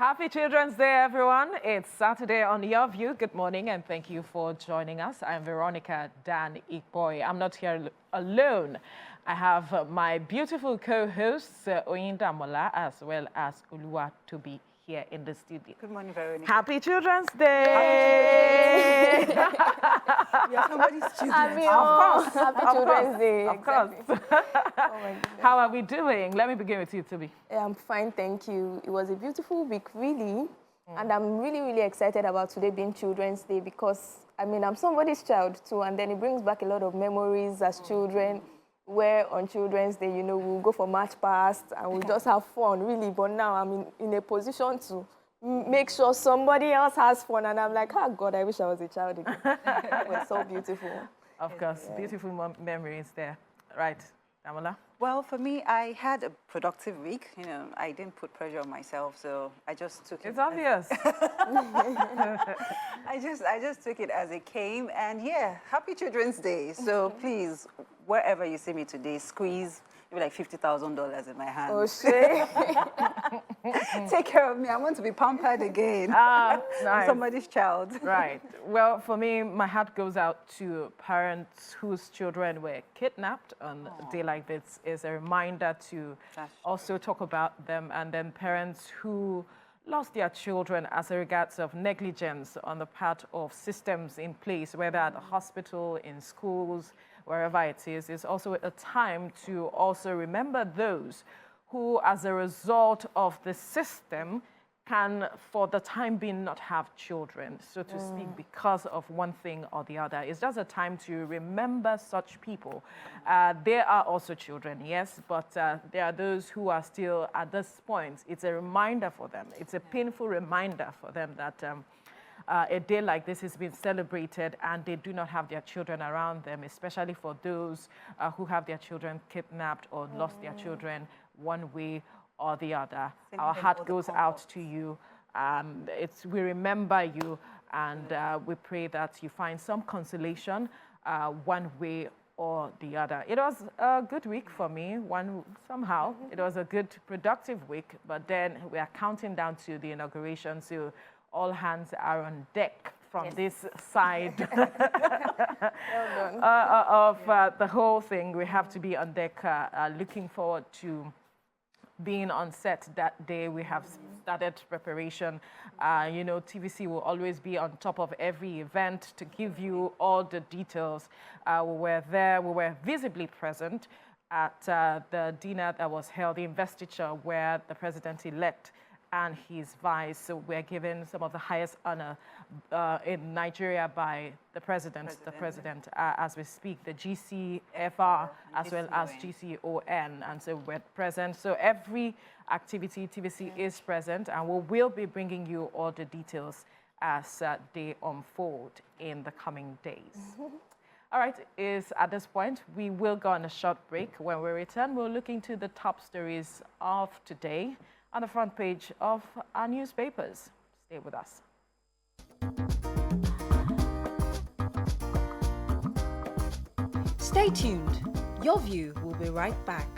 Happy Children's Day, everyone. It's Saturday on Your View. Good morning, and thank you for joining us. I'm Veronica Dan Ikboy. I'm not here alone. I have my beautiful co-hosts, Oyinda Mola, as well as Uluwa Tobi here in the studio. Good morning, Veronica. Happy Children's Day! You're somebody's children. Of course. Happy Children's Day. Of course. Oh my goodness. How are we doing? Let me begin with you, Tobi. I'm fine, thank you. It was a beautiful week, really. And I'm really, really excited about today being Children's Day because, I'm somebody's child too, and then it brings back a lot of memories as children, where on Children's Day, we'll go for march past and we'll just have fun, really. But now I'm in a position to make sure somebody else has fun, and I'm like, oh God, I wish I was a child again. It was so beautiful. Of course, beautiful memories there. Right, Damola? Well, for me, I had a productive week. I didn't put pressure on myself, so I just took it. It's obvious. I just took it as it came, and yeah, happy Children's Day. So please, wherever you see me today, squeeze maybe like $50,000 in my hand. Oh, shit. Take care of me. I want to be pampered again. Nice. Somebody's child. Right. Well, for me, my heart goes out to parents whose children were kidnapped on a day like this. Is a reminder to also talk about them, and then parents who lost their children as a regards of negligence on the part of systems in place, whether at the hospital, in schools, wherever it is also a time to also remember those who, as a result of the system, can, for the time being, not have children, so to speak, because of one thing or the other. It's just a time to remember such people. There are also children, yes, but there are those who are still at this point. It's a reminder for them. It's a painful reminder for them that a day like this has been celebrated and they do not have their children around them, especially for those who have their children kidnapped or lost their children one way or the other. Our heart goes out to you. We remember you, and we pray that you find some consolation one way or the other. It was a good week for me. Somehow it was a good, productive week, but then we are counting down to the inauguration, so all hands are on deck from this side of the whole thing. We have to be on deck, looking forward to being on set that day. We have started preparation. TVC will always be on top of every event to give you all the details. We were there, we were visibly present at the dinner that was held, the investiture, where the president-elect and his vice. So we're given some of the highest honor in Nigeria by the president as we speak, the GCFR as well as GCON. And so we're present. So every activity, TVC is present, and we will be bringing you all the details as they unfold in the coming days. All right, at this point, we will go on a short break. When we return, we'll look into the top stories of today on the front page of our newspapers. Stay with us. Stay tuned. Your View will be right back.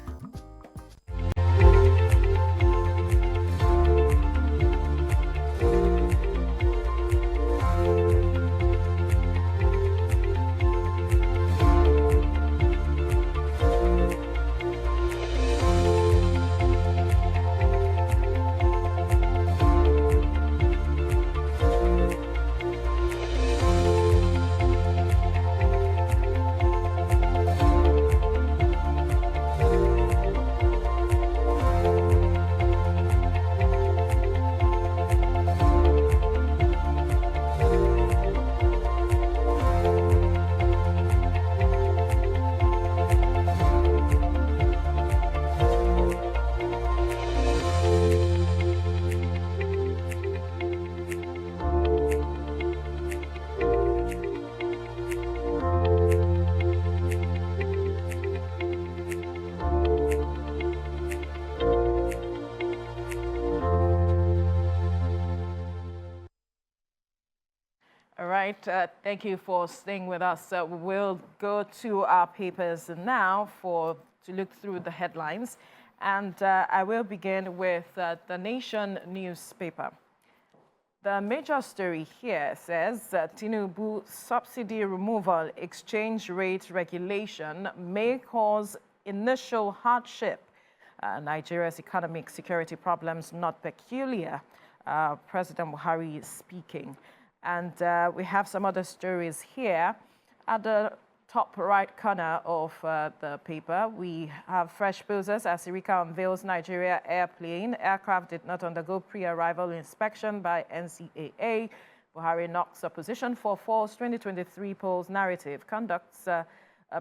All right, thank you for staying with us. We'll go to our papers now to look through the headlines. And I will begin with the Nation newspaper. The major story here says that Tinubu subsidy removal exchange rate regulation may cause initial hardship. Nigeria's economic security problems not peculiar. President Buhari is speaking. And we have some other stories here. At the top right corner of the paper, we have fresh poses as Sirika unveils Nigeria airplane. Aircraft did not undergo pre-arrival inspection by NCAA. Buhari knocks opposition for false 2023 polls narrative. Conducts a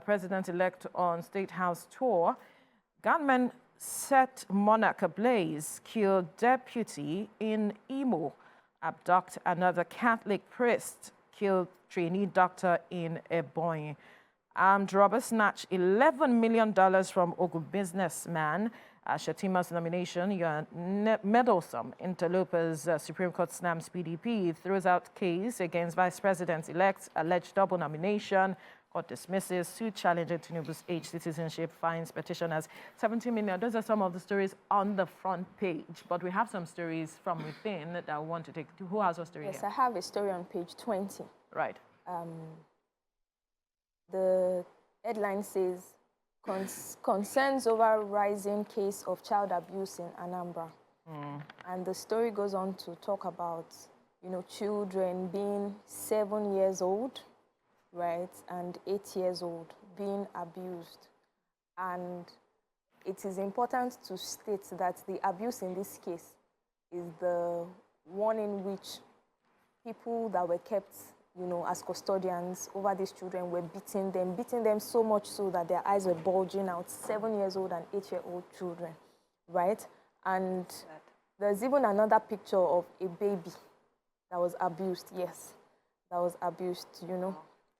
president-elect on State House tour. Gunmen set monarch ablaze, kill deputy in Imo. Abduct another Catholic priest, killed trainee doctor in Ebonyi. Armed robbers snatch $11 million from Ogun businessman. Shetima's nomination, you're meddlesome. Interlopers Supreme Court snaps PDP, throws out case against Vice President-elect, alleged double nomination. Court dismisses suit challenging Tinubu's age citizenship, fines petitioners $70 million. Those are some of the stories on the front page. But we have some stories from within that I want to take. Who has a story? Yes, here? I have a story on page 20. Right. The headline says, concerns over rising case of child abuse in Anambra. And the story goes on to talk about, children being 7 years old, right, and 8 years old being abused. And it is important to state that the abuse in this case is the one in which people that were kept as custodians over these children were beating them so much so that their eyes were bulging out, 7 years old and 8-year-old children, right? And there's even another picture of a baby that was abused, yes, that was abused,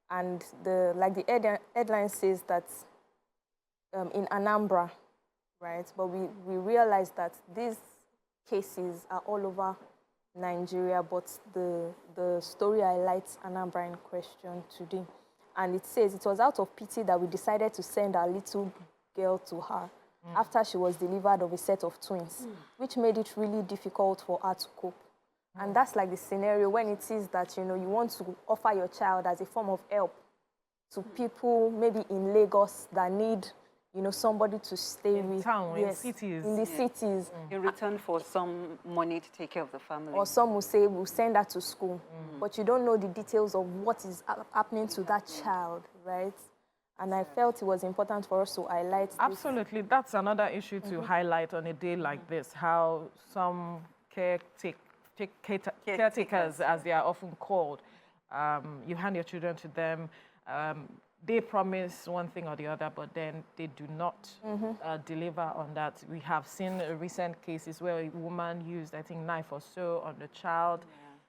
And the headline says that in Anambra, right? But we realize that these cases are all over Nigeria, but the story highlights Anambra in question today. And it says it was out of pity that we decided to send our little girl to her after she was delivered of a set of twins, which made it really difficult for her to cope. And that's like the scenario when it is that, you want to offer your child as a form of help to people maybe in Lagos that need, somebody to stay with. Town, yes, in cities. In the cities. In return for some money to take care of the family. Or some will say, we'll send her to school. But you don't know the details of what is happening to that child, right? And I felt it was important for us to highlight this. Absolutely. That's another issue to highlight on a day like this, how some caretakers, as they are often called, you hand your children to them, they promise one thing or the other, but then they do not deliver on that. We have seen recent cases where a woman used, I think, knife or so on the child. Yeah.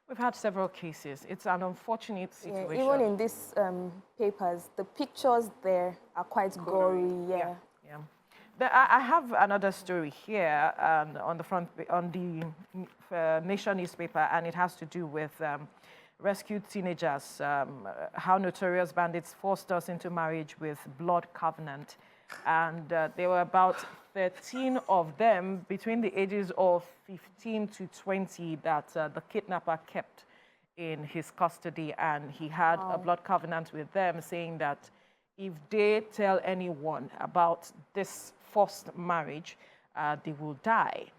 We've had several cases. It's an unfortunate situation. Yeah, even in these papers, the pictures there are quite gory. Yeah. I have another story here on the Nation newspaper, and it has to do with rescued teenagers, how notorious bandits forced us into marriage with blood covenant. And there were about 13 of them between the ages of 15 to 20 that the kidnapper kept in his custody. And he had a blood covenant with them, saying that if they tell anyone about this forced marriage, they will die.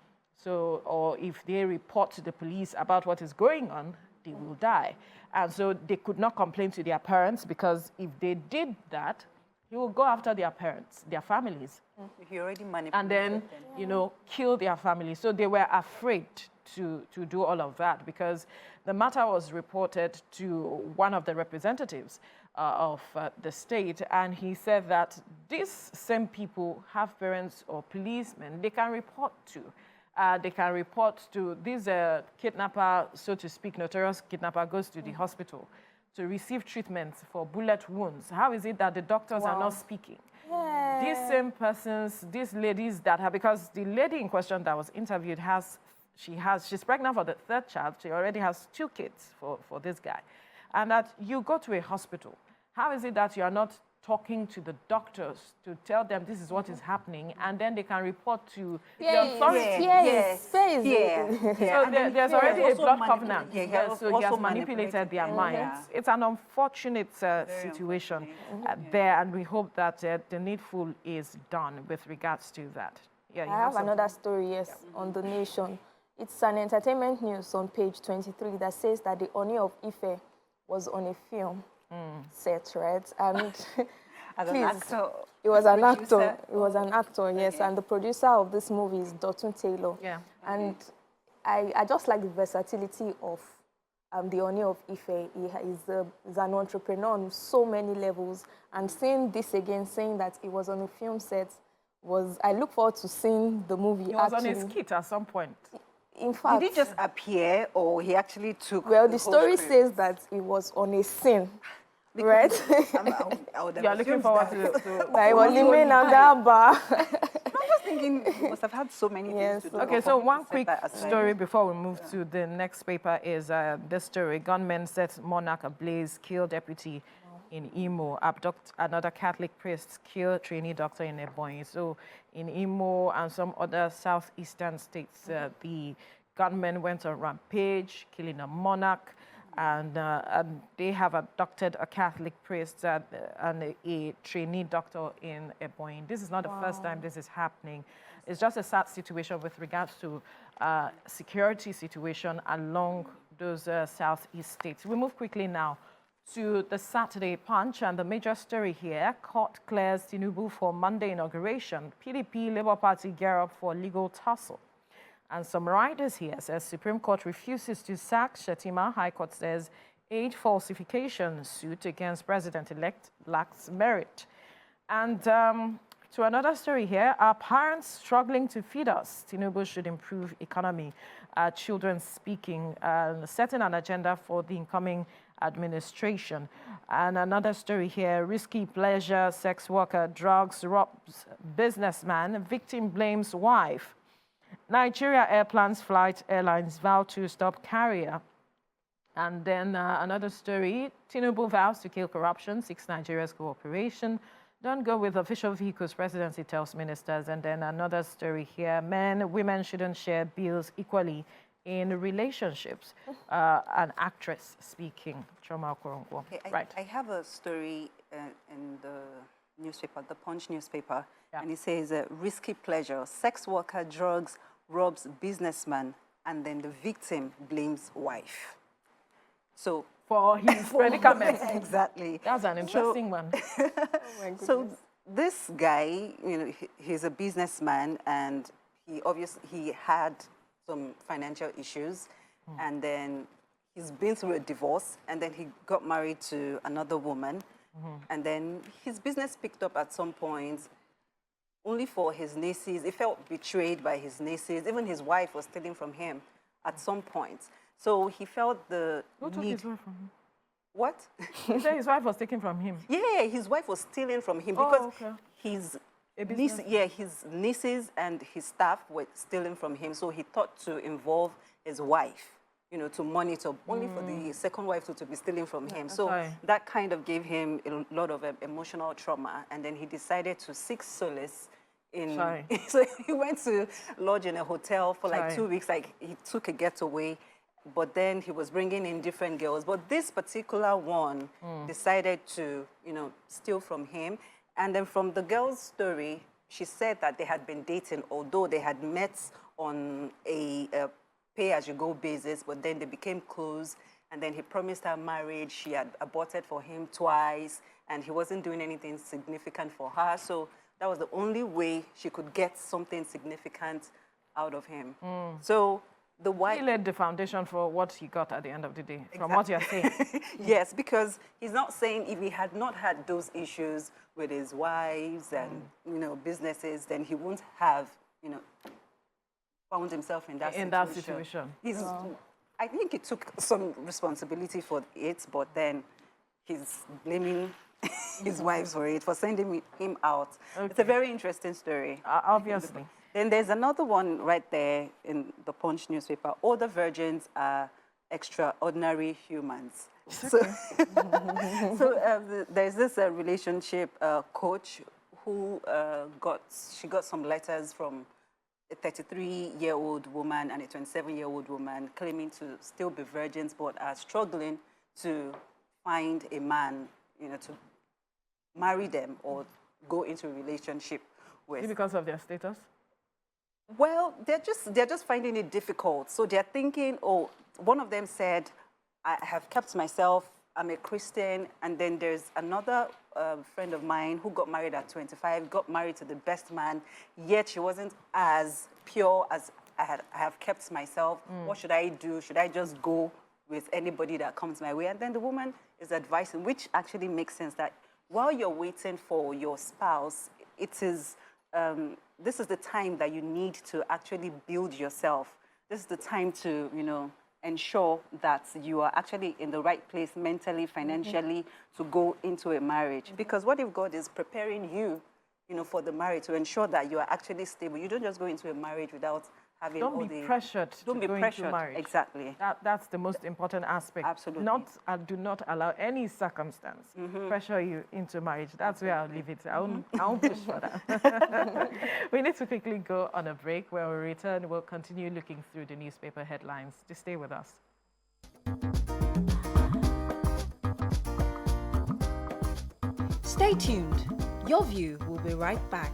So, or if they report to the police about what is going on, they will die. And so they could not complain to their parents, because if they did that, he will go after their parents, their families. He already manipulated and then, kill their families. So they were afraid to do all of that, because the matter was reported to one of the representatives of the state, and he said that these same people have parents or policemen they can report to. They can report to this kidnapper, so to speak, notorious kidnapper goes to the hospital to receive treatment for bullet wounds. How is it that the doctors are not speaking? Yeah. These same persons, these ladies that have, because the lady in question that was interviewed she's pregnant for the third child. She already has 2 kids for this guy. And that you go to a hospital. How is it that you are not talking to the doctors to tell them this is what is happening, and then they can report to the Yes, authorities. yes, yes. So there's already a blood covenant. So he has also manipulated their them. minds. It's an unfortunate situation there, and we hope that the needful is done with regards to that. Yeah, I have another story, yes, on the nation. It's an entertainment news on page 23 that says that the Oni of Ife was on a film set, right? And As an actor. It was an producer. actor. It was an actor, yes. And the producer of this movie is Dotun Taylor. Yeah. And I just like the versatility of the Oni of Ife. He's an entrepreneur on so many levels. And seeing this again, saying that he was on a film set, I look forward to seeing the movie. He was on a skit at some point. In fact, Did he just appear, or he actually took? well, the story script? says that he was on a scene, right? I would have You're looking assumed forward that. to Like, he was living on that bar. I'm just thinking he must have had so many Yes. things to do. Okay, for so him to one set quick that aside. story before we move to the next paper is this story. Gunmen set monarch ablaze, kill deputy in Imo, abduct another Catholic priest, kill trainee doctor in Ebonyi. So in Imo and some other southeastern states, the gunmen went on rampage, killing a monarch, and they have abducted a Catholic priest and a trainee doctor in Ebonyi. This is not the first time this is happening. It's just a sad situation with regards to security situation along those southeast states. We move quickly now to the Saturday Punch, and the major story here: court clears Tinubu for Monday inauguration. PDP Labour Party gear up for legal tussle. And some writers here says Supreme Court refuses to sack Shettima. High Court says age falsification suit against president-elect lacks merit. And to another story here: our parents struggling to feed us. Tinubu should improve economy. Children speaking, setting an agenda for the incoming administration. And another story here: risky pleasure, sex worker, drugs, robs businessman, victim blames wife. Nigeria airplanes flight, airlines vow to stop carrier. And then another story: Tinubu vows to kill corruption, seeks Nigeria's cooperation. Don't go with official vehicles, presidency tells ministers. And then another story here: men, women shouldn't share bills equally in relationships. An actress speaking, Choma Okoronwo. Okay, Right. I have a story in the newspaper, the Punch newspaper, Yeah. and it says risky pleasure, sex worker, drugs, robs businessman, and then the victim blames wife. So For his predicament. exactly. That's an interesting one. So this guy, you know, he's a businessman, and he had some financial issues, and then he's been through a divorce, and then he got married to another woman, and then his business picked up at some point, only for his nieces. He felt betrayed by his nieces. Even his wife was stealing from him at some point. So he felt the Who took need. his wife from him? What? He said his wife was taken from him. Yeah, his wife was stealing from him Oh, because okay. his A business- his nieces and his staff were stealing from him. So he thought to involve his wife, you know, to monitor, only for the second wife to be stealing from him. So right. that kind of gave him a lot of emotional trauma. And then he decided to seek solace in. Sorry. So he went to lodge in a hotel for like Sorry. 2 weeks. Like, he took a getaway. But then he was bringing in different girls. But this particular one decided to, you know, steal from him. And then from the girl's story, she said that they had been dating, although they had met on a pay-as-you-go basis, but then they became close. And then he promised her marriage. She had aborted for him twice, and he wasn't doing anything significant for her. So that was the only way she could get something significant out of him. So the wife... He laid the foundation for what he got at the end of the day, from what you're saying. Yes, because he's not saying if he had not had those issues with his wives and, you know, businesses, then he wouldn't have, you know, found himself in that situation. In that situation. He's, I think he took some responsibility for it, but then he's blaming his wives for it, for sending him out. Okay. It's a very interesting story. Obviously. Then there's another one right there in the Punch newspaper. All the virgins are extraordinary humans. So, there's this relationship coach who she got some letters from a 33-year-old woman and a 27-year-old woman claiming to still be virgins but are struggling to find a man, to marry them or go into a relationship with. Is it because of their status? Well, they're just finding it difficult. So they're thinking, oh, one of them said, I have kept myself, I'm a Christian, and then there's another friend of mine who got married at 25, got married to the best man, yet she wasn't as pure as I have kept myself. What should I do? Should I just go with anybody that comes my way? And then the woman is advising, which actually makes sense, that while you're waiting for your spouse, it is, this is the time that you need to actually build yourself. This is the time to, ensure that you are actually in the right place mentally, financially, to go into a marriage. Because what if God is preparing you, for the marriage, to ensure that you are actually stable? You don't just go into a marriage without having all the... Don't be pressured to go into marriage. Exactly. That's the most important aspect. Absolutely. Do not allow any circumstance pressure you into marriage. That's where I'll leave it. I won't push for that. We need to quickly go on a break. When we return, we'll continue looking through the newspaper headlines. Just stay with us. Stay tuned. Your View will be right back.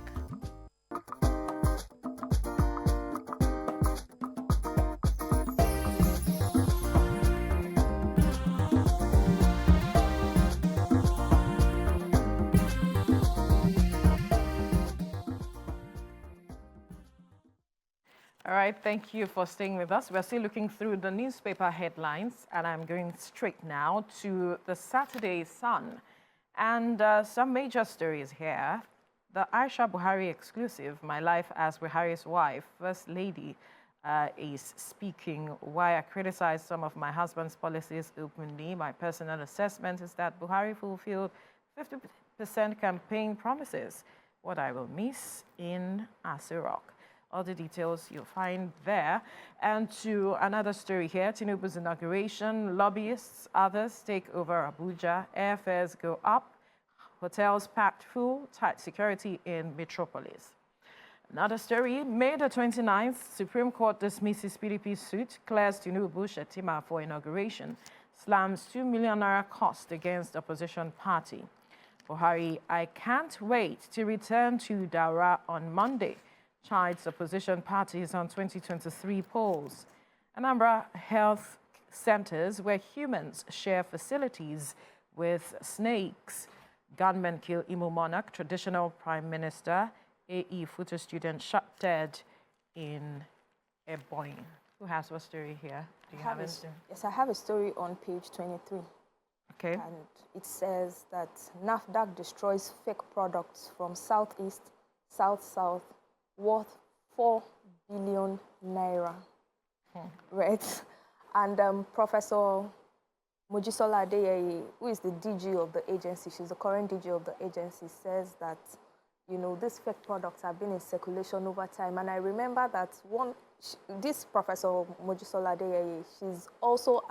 All right, thank you for staying with us. We're still looking through the newspaper headlines, and I'm going straight now to the Saturday Sun. And some major stories here. The Aisha Buhari exclusive, My Life as Buhari's Wife, First Lady is speaking. Why I criticize some of my husband's policies openly. My personal assessment is that Buhari fulfilled 50% campaign promises. What I will miss in Aso Rock. All the details you'll find there. And to another story here, Tinubu's inauguration, lobbyists, others take over Abuja, airfares go up, hotels packed full, tight security in metropolis. Another story, May the 29th, Supreme Court dismisses PDP suit, clears Tinubu Shetima for inauguration, slams 2 million naira cost against opposition party. Buhari, I can't wait to return to Daura on Monday, chides opposition parties on 2023 polls. Anambra health centers where humans share facilities with snakes. Gunmen kill Imo monarch, traditional prime minister. AE photo student shot dead in Ebonyi. Who has what story here? Do you have it? Yes, I have a story on page 23. Okay. And it says that NAFDAC destroys fake products from Southeast, South-South, worth 4 billion naira, right? And Professor Mojisola Adeyeye, who is the DG of the agency, she's the current DG of the agency, says that, these fake products have been in circulation over time. And I remember that this Professor Mojisola Adeyeye, she's also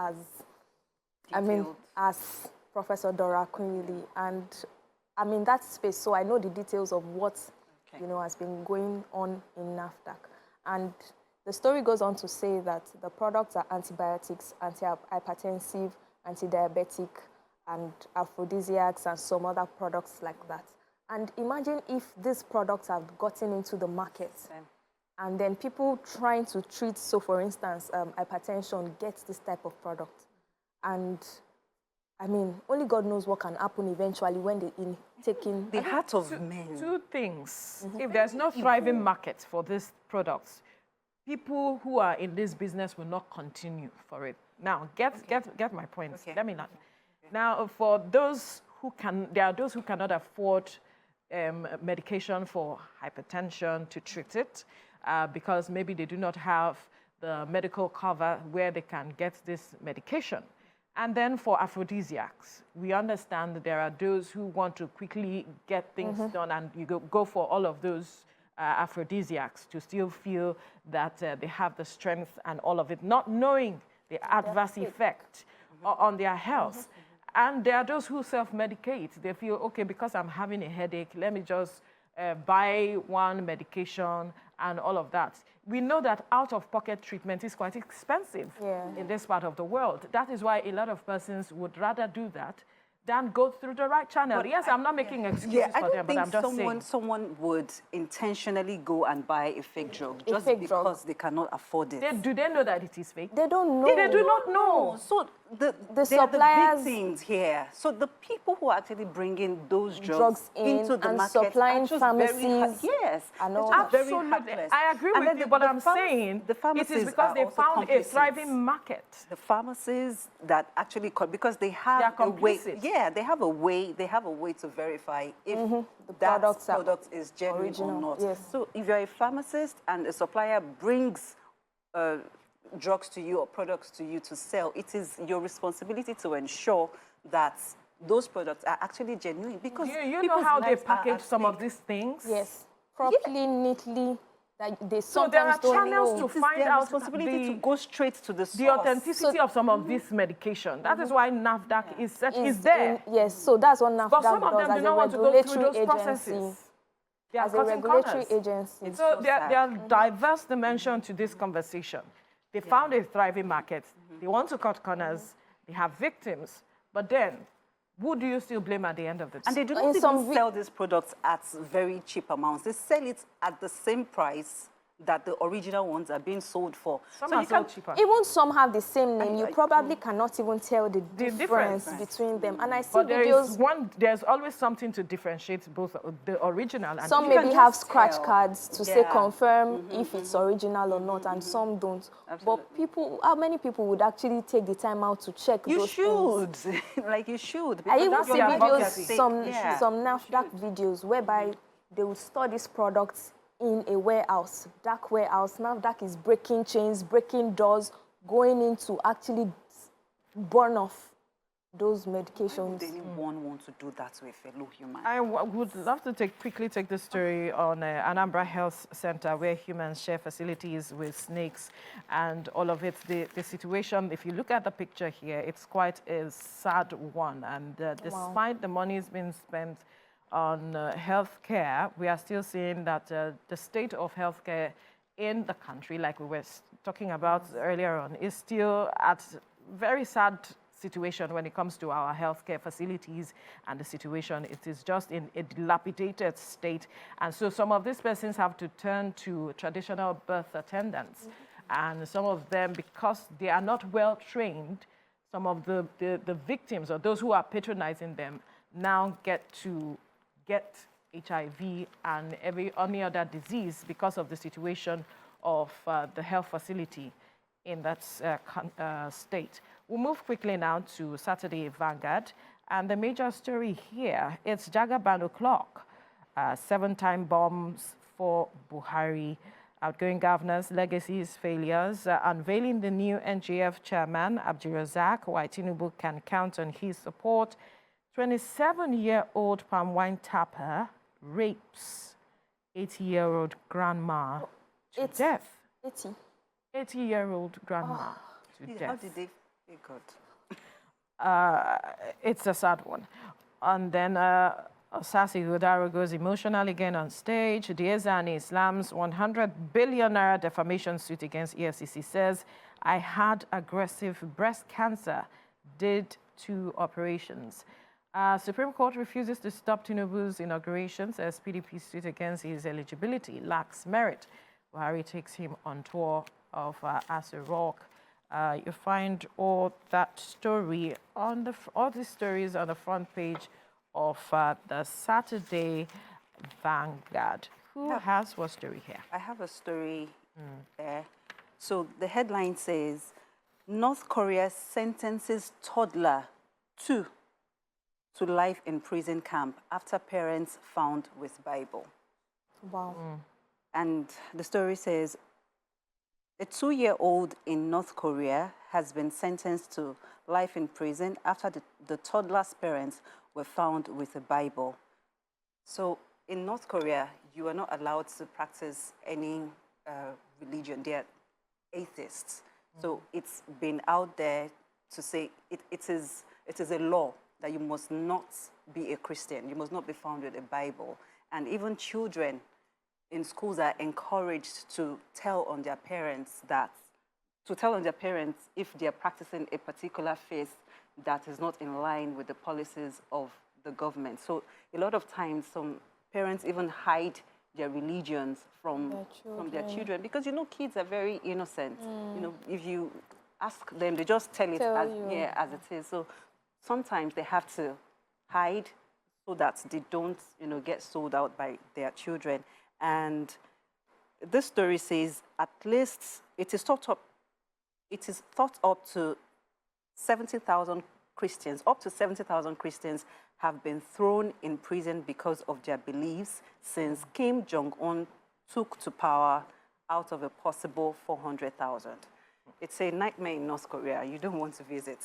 as Professor Dora Akunyili, and I'm in that space, so I know the details of what has been going on in NAFDAC. And the story goes on to say that the products are antibiotics, antihypertensive, anti-diabetic, and aphrodisiacs, and some other products like that. And imagine if these products have gotten into the market, and then people trying to treat, so for instance, hypertension gets this type of product. And I mean, only God knows what can happen eventually when they take in the heart of men. Two things. If there's no thriving market for these products, people who are in this business will not continue for it. Now, get my point. Okay. Let me not. Now, for those who there are those who cannot afford medication for hypertension to treat it because maybe they do not have the medical cover where they can get this medication. And then for aphrodisiacs, we understand that there are those who want to quickly get things done, and you go for all of those aphrodisiacs to still feel that they have the strength and all of it, not knowing the adverse effect on their health. And there are those who self-medicate. They feel, okay, because I'm having a headache, let me just buy one medication and all of that. We know that out-of-pocket treatment is quite expensive in this part of the world. That is why a lot of persons would rather do that than go through the right channel. But yes, I'm not making excuses for them, but I'm just saying. Someone would intentionally go and buy a fake drug just because they cannot afford it. Do they know that it is fake? They don't know. They do not know. So the suppliers, the victims here. So the people who are actually bringing those drugs into the and market supplying are just pharmacies. Yes, Absolutely. I agree with you, but I'm saying it is because they found a thriving market. The pharmacies that actually, because they have a way. Yeah, they have a way to verify if that product is genuine or not. Yes. So if you're a pharmacist and a supplier brings drugs to you or products to you to sell, it is your responsibility to ensure that those products are actually genuine. Because you know how they package some of these things? Yes, properly, neatly. That they so there are channels know. to find out responsibility to go straight to the source. The authenticity of some of this medication. That is why NAFDAC is there. Yes, so that's what NAFDAC but some of them do not want to go through those processes. They are as a regulatory agency. So there are diverse dimensions to this conversation. They found a thriving market. They want to cut corners. They have victims. But then, who do you still blame at the end of the day? And they do not even sell these products at very cheap amounts. They sell it at the same price that the original ones are being sold for. Some are sold cheaper. Even some have the same name. You probably cannot even tell the difference between them. And I see videos. There's always something to differentiate both the original and some maybe have scratch cards to say confirm if it's original or not, and some don't. But how many people would actually take the time out to check those things? Like you should. I even see videos, some NAFDAC videos whereby they would store these products in a warehouse, dark warehouse. NAFDAC is breaking chains, breaking doors, going in to actually burn off those medications. Why would anyone want to do that to a fellow human? I would love to quickly take the story on Anambra Health Center, where humans share facilities with snakes and all of it. The situation, if you look at the picture here, it's quite a sad one. And despite the money is being spent on healthcare, we are still seeing that the state of healthcare in the country, like we were talking about earlier on, is still at very sad situation when it comes to our healthcare facilities and the situation. It is just in a dilapidated state. And so some of these persons have to turn to traditional birth attendants. And some of them, because they are not well trained, some of the victims or those who are patronizing them now get HIV and any other disease because of the situation of the health facility in that state. We'll move quickly now to Saturday Vanguard. And the major story here, it's Jagaban o'clock. 7-time bombs for Buhari. Outgoing governors, legacies, failures. Unveiling the new NGF chairman, Abdulrazak, why Tinubu can count on his support. 27-year-old palm wine tapper rapes 80-year-old grandma to death. 80-year-old grandma to death. How did they feel God? It's a sad one. And then Osasi Udaro goes emotional again on stage. Diezani Islam's 100 billion naira defamation suit against EFCC says, I had aggressive breast cancer, did 2 operations. Supreme Court refuses to stop Tinubu's inaugurations as PDP suit against his eligibility lacks merit. Buhari takes him on tour of Aso Rock. You find all that story on all these stories on the front page of the Saturday Vanguard. Who has what story here? I have a story there. So the headline says, North Korea sentences toddler to life in prison camp after parents found with Bible. Wow. And the story says, a 2-year-old in North Korea has been sentenced to life in prison after the toddler's parents were found with a Bible. So in North Korea, you are not allowed to practice any religion. They are atheists. So it's been out there to say it is a law that you must not be a Christian. You must not be found with a Bible. And even children in schools are encouraged to tell on their parents if they're practicing a particular faith that is not in line with the policies of the government. So a lot of times some parents even hide their religions from their children because, you know, kids are very innocent. You know, if you ask them, they just tell it as it is. So sometimes they have to hide so that they don't, you know, get sold out by their children. And this story says at least it is thought up to 70,000 Christians, up to 70,000 Christians have been thrown in prison because of their beliefs since Kim Jong-un took to power out of a possible 400,000. It's a nightmare in North Korea. You don't want to visit.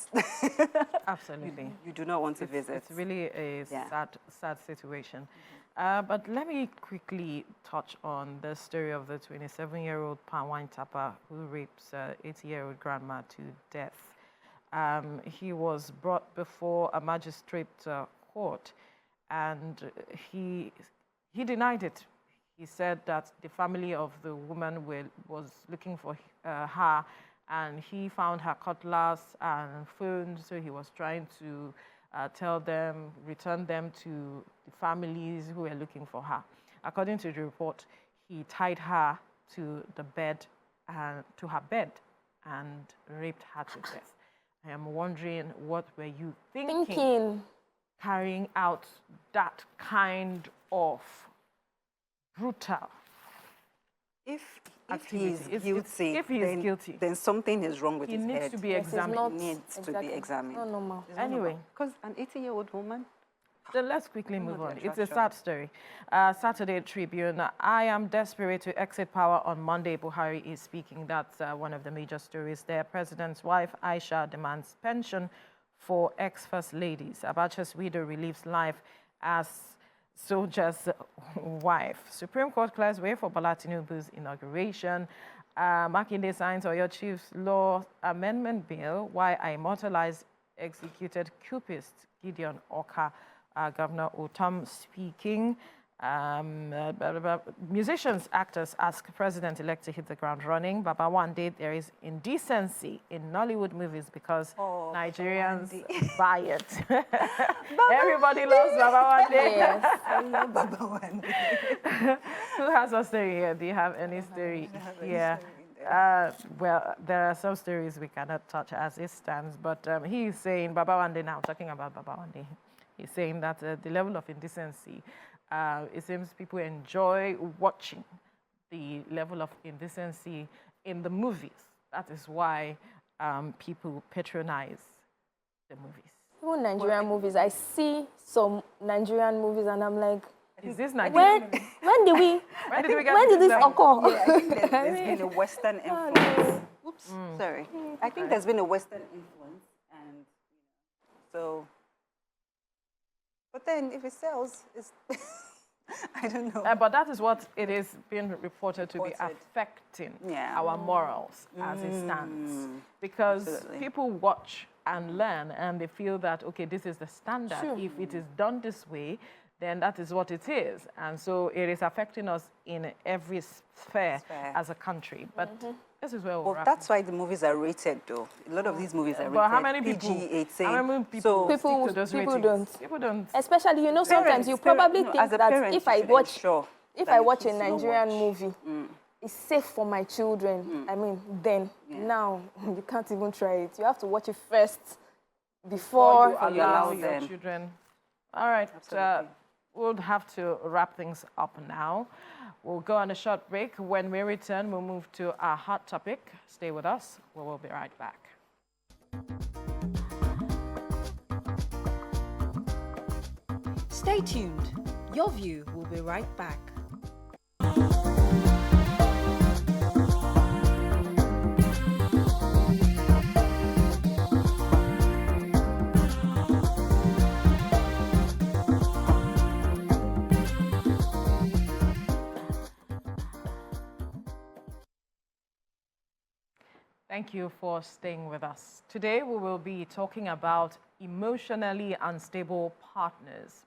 Absolutely. You do not want to visit. It's really a sad situation. But let me quickly touch on the story of the 27-year-old palm wine tapper who rapes 80-year-old grandma to death. He was brought before a magistrate court, and he denied it. He said that the family of the woman was looking for her, and he found her cutlass and phone, so he was trying to return them to the families who were looking for her. According to the report, he tied her to her bed and raped her to death. I am wondering, what were you thinking carrying out that kind of brutal If activity? he's guilty, then something is wrong with his head. He needs to be examined. He needs to be examined. Not normal. Anyway. Because an 80-year-old woman. So let's quickly move on. It's a sad story. Saturday Tribune. I am desperate to exit power on Monday. Buhari is speaking. That's one of the major stories there. President's wife, Aisha, demands pension for ex-first ladies. Abacha's widow relieves life as soldier's wife. Supreme Court clears way for Bola Tinubu's inauguration. Makinde signs Oyo Chief's law amendment bill. Why I immortalize executed cupist Gideon Oka. Governor Otam speaking. Musicians, actors ask President-elect to hit the ground running. Baba Wande, there is indecency in Nollywood movies because Nigerians buy it. Everybody loves Baba Wande. Yes, I love Baba Wande. Who has a story here? Do you have any story here? Well, there are some stories we cannot touch as it stands, but he's saying, Baba Wande now, talking about Baba Wande, he's saying that the level of indecency, it seems people enjoy watching the level of indecency in the movies. That is why people patronize the movies. Even Nigerian movies, I see some Nigerian movies and I'm like, is this Nigerian? When did this occur? Yeah, I think there's been a Western influence. Oops, sorry. I think there's been a Western influence, and so. But then, if it sells, it's I don't know. But that is what it is being reported to be affecting our morals as it stands. Because people watch and learn, and they feel that, okay, this is the standard. Sure. If it is done this way, then that is what it is. And so it is affecting us in every sphere as a country. But this is where we're that's why the movies are rated, though. A lot of these movies are rated. But how many people? PG-18. How many people? People don't. People don't. Especially, you know, sometimes you probably think that if I watch a Nigerian movie, it's safe for my children. I mean, then now you can't even try it. You have to watch it first before you allow your children. All right. We'll have to wrap things up now. We'll go on a short break. When we return, we'll move to our hot topic. Stay with us. We will be right back. Stay tuned. Your View will be right back. Thank you for staying with us. Today we will be talking about emotionally unstable partners.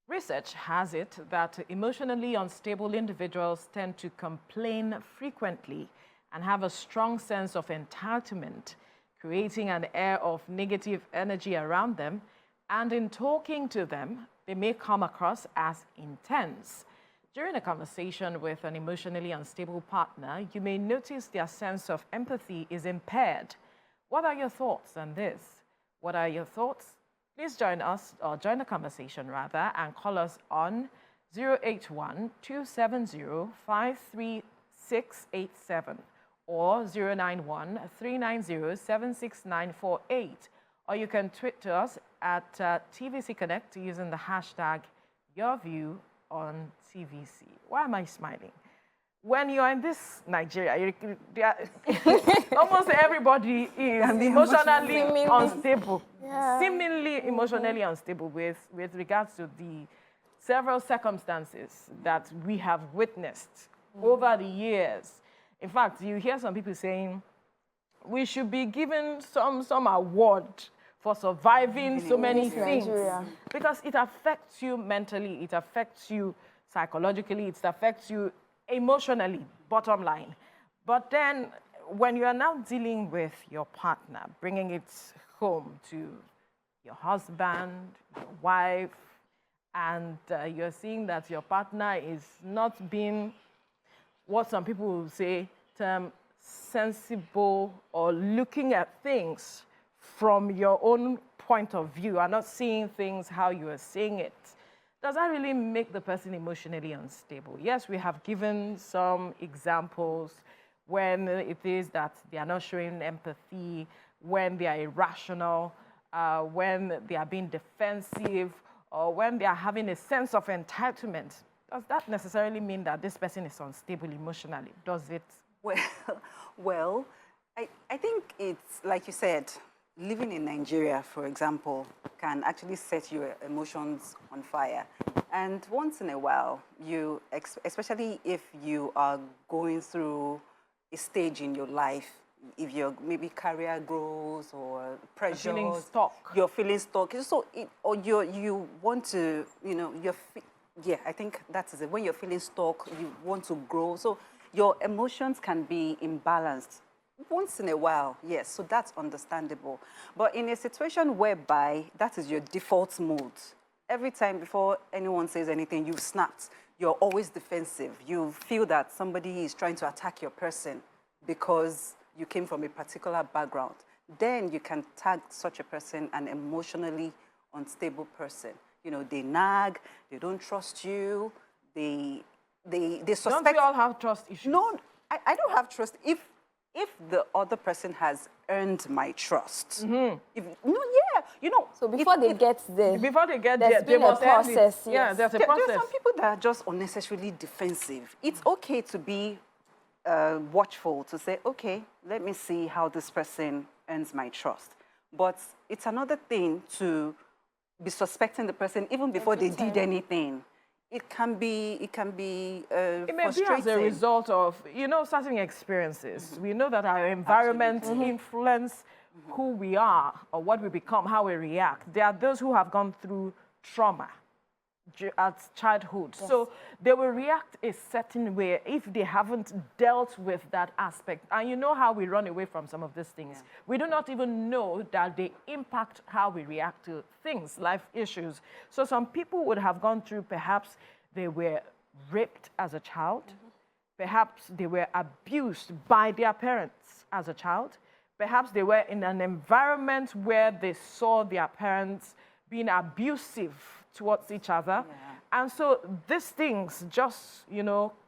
Research has it that emotionally unstable individuals tend to complain frequently and have a strong sense of entitlement, creating an air of negative energy around them, and in talking to them, they may come across as intense. During a conversation with an emotionally unstable partner, you may notice their sense of empathy is impaired. What are your thoughts on this? What are your thoughts? Please join us, or join the conversation rather, and call us on 081-270-53687 or 091-390-76948. Or you can tweet to us at TVC Connect using the hashtag YourView on TVC. Why am I smiling? When you're in this Nigeria, almost everybody is emotionally unstable, seemingly emotionally unstable with regards to the several circumstances that we have witnessed over the years. In fact, you hear some people saying, we should be given some award for surviving so many things. Because it affects you mentally, it affects you psychologically, it affects you emotionally, bottom line. But then when you are now dealing with your partner, bringing it home to your husband, your wife, and you're seeing that your partner is not being what some people will say sensible, or looking at things from your own point of view and not seeing things how you are seeing it, does that really make the person emotionally unstable? Yes, we have given some examples when it is that they are not showing empathy, when they are irrational, when they are being defensive, or when they are having a sense of entitlement. Does that necessarily mean that this person is unstable emotionally? Does it? Well, I think it's, like you said, living in Nigeria, for example, can actually set your emotions on fire. And once in a while, especially if you are going through a stage in your life, if your maybe career grows or pressure, you're feeling stuck. So, or you want to, yeah, I think that is it. When you're feeling stuck, you want to grow. So your emotions can be imbalanced. Once in a while, yes, so that's understandable. But in a situation whereby that is your default mode, every time before anyone says anything, you've snapped, you're always defensive. You feel that somebody is trying to attack your person because you came from a particular background. Then you can tag such a person an emotionally unstable person. They nag, they don't trust you, they suspect. Don't we all have trust issues? No, I don't have trust. If the other person has earned my trust. So before they get there, they a must process. Yes. Yeah, there's a process. There are some people that are just unnecessarily defensive. It's okay to be watchful, to say, okay, let me see how this person earns my trust. But it's another thing to be suspecting the person even before they did anything. It can be frustrating. It may be as a result of, certain experiences. We know that our environment influence who we are or what we become, how we react. There are those who have gone through trauma at childhood. Yes. So they will react a certain way if they haven't dealt with that aspect. And you know how we run away from some of these things. Yeah. We do not even know that they impact how we react to things, life issues. So some people would have gone through, perhaps they were raped as a child. Perhaps they were abused by their parents as a child. Perhaps they were in an environment where they saw their parents being abusive towards each other. Yeah. And so these things just,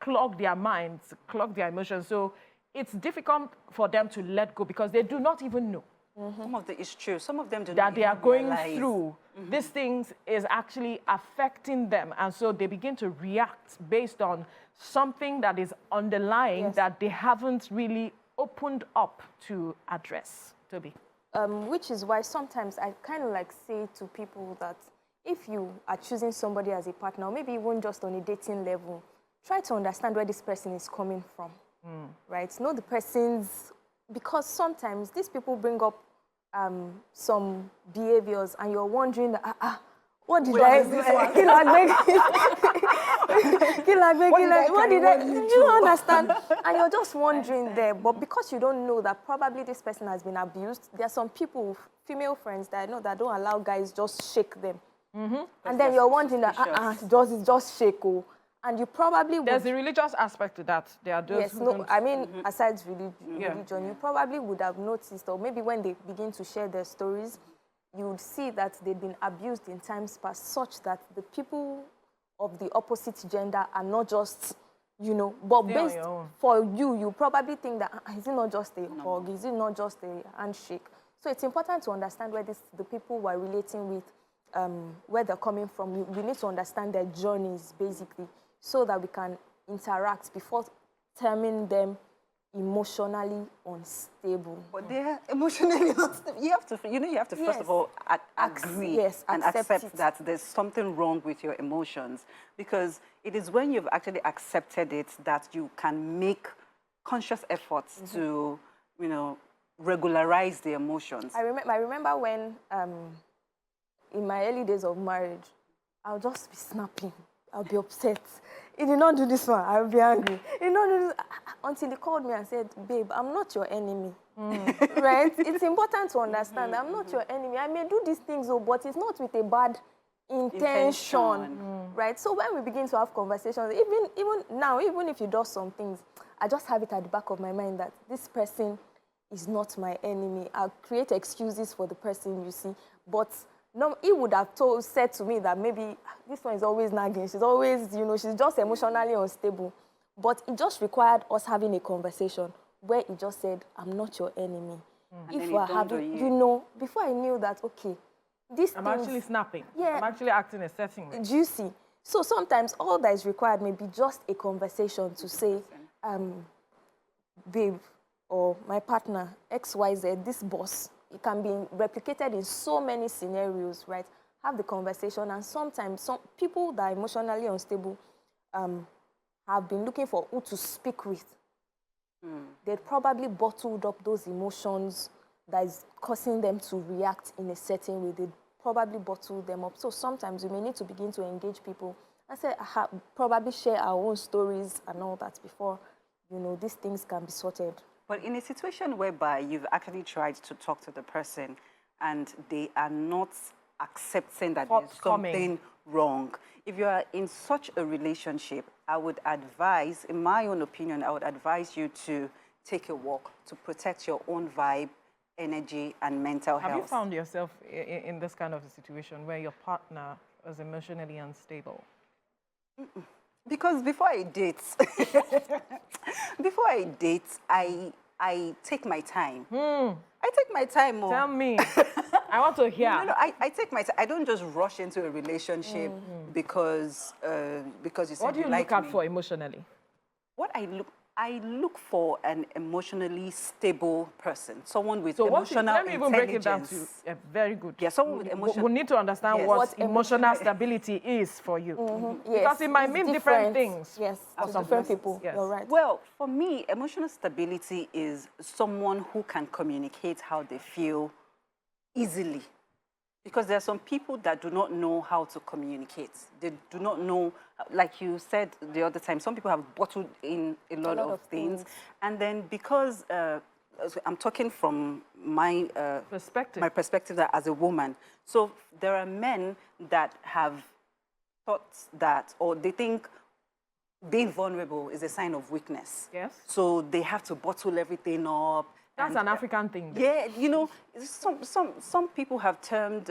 clog their minds, clog their emotions. So it's difficult for them to let go because they do not even know. Some of them, it's true. Some of them do that not they are going realize. Through these things is actually affecting them. And so they begin to react based on something that is underlying that they haven't really opened up to address. Toby. Which is why sometimes I kind of say to people that if you are choosing somebody as a partner, or maybe even just on a dating level, try to understand where this person is coming from, right? Know the person's because sometimes these people bring up some behaviors and you're wondering, what did I do? What did I do? You understand? And you're just wondering there. But because you don't know that probably this person has been abused, there are some people, female friends that I know that don't allow guys just shake them. And then you're wondering that, it's just shake. Oh. And you probably would... There's a religious aspect to that. There are those who don't... I mean, aside religion, you probably would have noticed, or maybe when they begin to share their stories, you would see that they've been abused in times past, such that the people of the opposite gender are not just, but based for you, you probably think that, is it not just a hug? Is it not just a handshake? So it's important to understand where the people we're relating with, where they're coming from. We need to understand their journeys, basically, so that we can interact before terming them emotionally unstable. But they're emotionally unstable. You have to first of all agree and accept that there's something wrong with your emotions, because it is when you've actually accepted it that you can make conscious efforts to, regularize the emotions. I remember when, in my early days of marriage, I'll just be snapping. I'll be upset. He did not do this one, I'll be angry. He did not do this. Until he called me and said, babe, I'm not your enemy. Right? It's important to understand I'm not your enemy. I may do these things, but it's not with a bad intention. Right? So when we begin to have conversations, even now, even if you do some things, I just have it at the back of my mind that this person is not my enemy. I'll create excuses for the person, you see. But no, he would have said to me that maybe this one is always nagging. She's always, she's just emotionally unstable. But it just required us having a conversation where he just said, I'm not your enemy. If we're having, before I knew that, okay, I'm actually snapping. Yeah. I'm actually acting a certain way. Juicy. So sometimes all that is required may be just a conversation to say, babe, or my partner, XYZ, this boss, it can be replicated in so many scenarios, right? Have the conversation, and sometimes some people that are emotionally unstable have been looking for who to speak with. They'd probably bottled up those emotions that is causing them to react in a certain way. They'd probably bottle them up. So sometimes we may need to begin to engage people and say, probably share our own stories and all that before, these things can be sorted. But in a situation whereby you've actually tried to talk to the person and they are not accepting that there's something wrong, if you are in such a relationship, I would advise, in my own opinion, I would advise you to take a walk to protect your own vibe, energy, and mental health. Have you found yourself in this kind of a situation where your partner is emotionally unstable? Because before I date, I take my time. I take my time more. Tell me. I want to hear. I take my time. I don't just rush into a relationship because you said what do you like look out me. for emotionally? What I look for an emotionally stable person, someone with emotional intelligence. Let me even break it down to a very good. Yeah, someone with emotional. We need to understand what emotional stability is for you. Yes, because it might mean different things. Yes, to different people. Yes. You're right. Well, for me, emotional stability is someone who can communicate how they feel easily. Because there are some people that do not know how to communicate. They do not know, like you said the other time, some people have bottled in a lot of things. And then because, I'm talking from my perspective as a woman. So there are men that have thought that, or they think being vulnerable is a sign of weakness. Yes. So they have to bottle everything up. That's an African thing. Yeah, some people have termed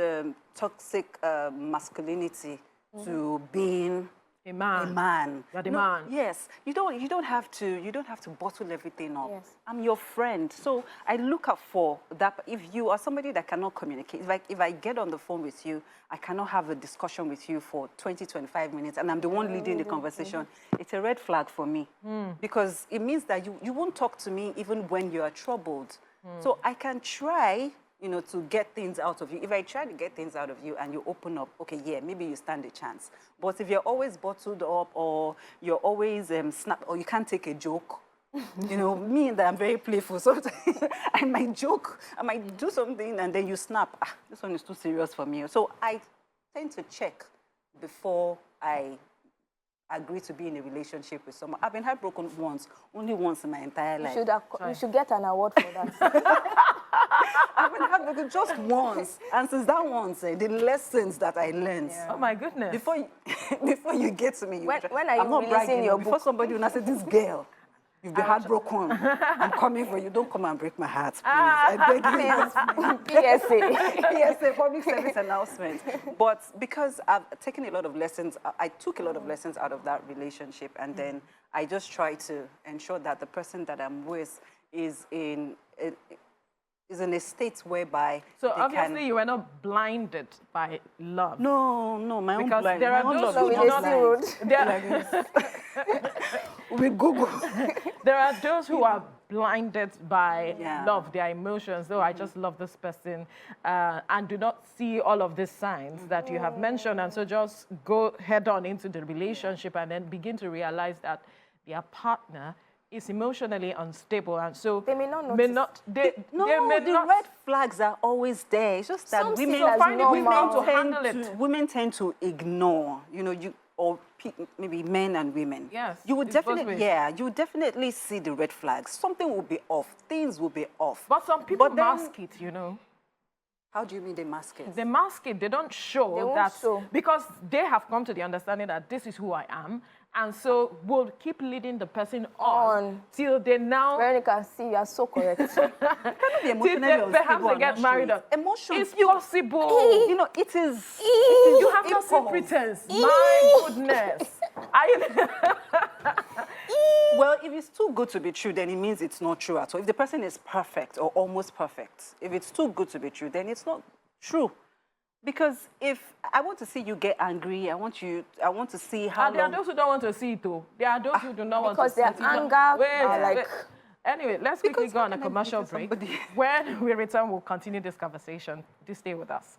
toxic masculinity to being a man. A man. You're the man. Yes, you don't have to bottle everything up. Yes. I'm your friend, so I look out for that. If you are somebody that cannot communicate, if I get on the phone with you, I cannot have a discussion with you for 20-25 minutes, and I'm the one leading the conversation. It's a red flag for me because it means that you won't talk to me even when you are troubled. So I can try, to get things out of you. If I try to get things out of you and you open up, okay, yeah, maybe you stand a chance. But if you're always bottled up or you're always or you can't take a joke, You know, me that I'm very playful. So I might joke, I might do something, and then you snap. Ah, this one is too serious for me. So I tend to check before I agree to be in a relationship with someone. I've been heartbroken once, only once in my entire life. You should get an award for that. I've been heartbroken just once, and since that once, the lessons that I learned. Yeah. Oh my goodness! Before you get to me, when are you I'm not releasing bragging, your before book? somebody will not say, this girl, you've been heartbroken. I'm coming for you. Don't come and break my heart, please. I beg you. PSA, public service announcement. But because I've taken a lot of lessons, I took a lot of lessons out of that relationship, and then I just try to ensure that the person that I'm with is in a state whereby so obviously you were not blinded by love. No, my because own blind. there My are own those love who is do not not. blind. We Google. There are those who are blinded by Yeah. love, their emotions. Though I just love this person, and do not see all of these signs that you have mentioned, and so just go head on into the relationship and then begin to realize that their partner is emotionally unstable, and so They may not notice. They may The not. red flags are always there. It's just that Some women see it as find it normal. difficult to handle it. Women tend to ignore. You know, maybe men and women. Yes, You would it's both definitely, ways. you would definitely see the red flags. Something will be off. Things will be off. But some people But then- mask it, you know. How do you mean they mask it? They mask it. They don't show They won't that show. because they have come to the understanding that this is who I am, and so will keep leading the person on till they now. Veronica, see, you are so correct. Be Till emotionally they, perhaps unstable they and get not married. show it. Emotions. It's possible. You know, it is. You have not seen impulse. pretense. My goodness. Well, if it's too good to be true, then it means it's not true at all. If the person is perfect or almost perfect, if it's too good to be true, then it's not true. Because if I want to see you get angry, I want to see how And there are long... those who don't want to see it, though. There are those who do not want to Because see their it. anger are like... Anyway, let's quickly Because go on a how can I commercial beat break. somebody? When we return, we'll continue this conversation. Do stay with us.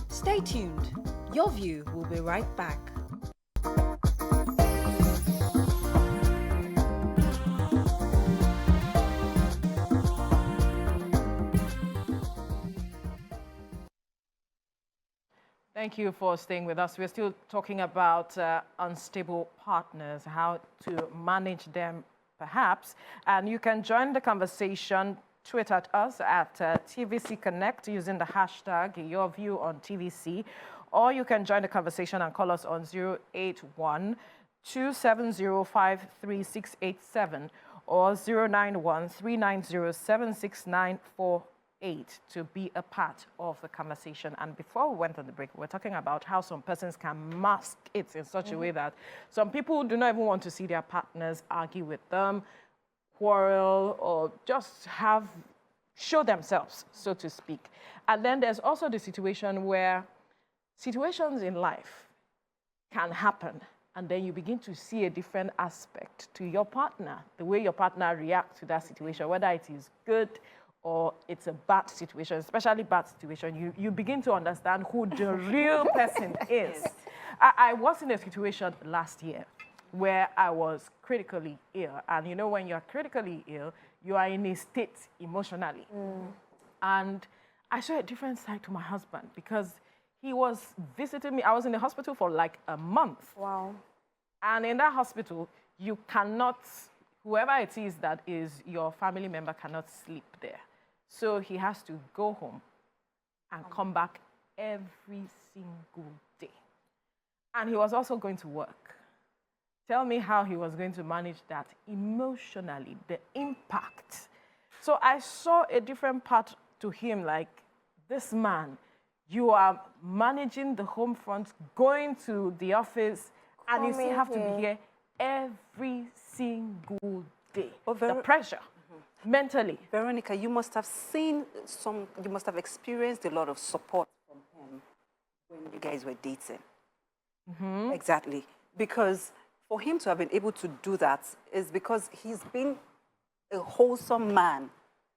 Stay tuned. Your View will be right back. Thank you for staying with us. We're still talking about unstable partners, how to manage them, perhaps. And you can join the conversation. Tweet at us at TVC Connect using the hashtag Your View on TVC, or you can join the conversation and call us on 081-270-53687 or 091-390-76948 to be a part of the conversation. And before we went on the break, we were talking about how some persons can mask it in such a way that some people do not even want to see their partners argue with them, quarrel, or just show themselves, so to speak. And then there's also the situation where situations in life can happen, and then you begin to see a different aspect to your partner, the way your partner reacts to that situation, whether it is good or it's a bad situation, especially bad situation. You begin to understand who the real person is. I was in a situation last year where I was critically ill. And you know, when you're critically ill, you are in a state emotionally. And I saw a different side to my husband because he was visiting me. I was in the hospital for like a month. Wow. And in that hospital, you cannot, whoever it is that is your family member cannot sleep there. So he has to go home and come back every single day. And he was also going to work. Tell me how he was going to manage that emotionally, the impact. So I saw a different part to him, like, this man, you are managing the home front, going to the office, and you still have to be here every single day. The pressure, mentally. Veronica, you must have you must have experienced a lot of support from him when you guys were dating. Exactly. Because for him to have been able to do that is because he's been a wholesome man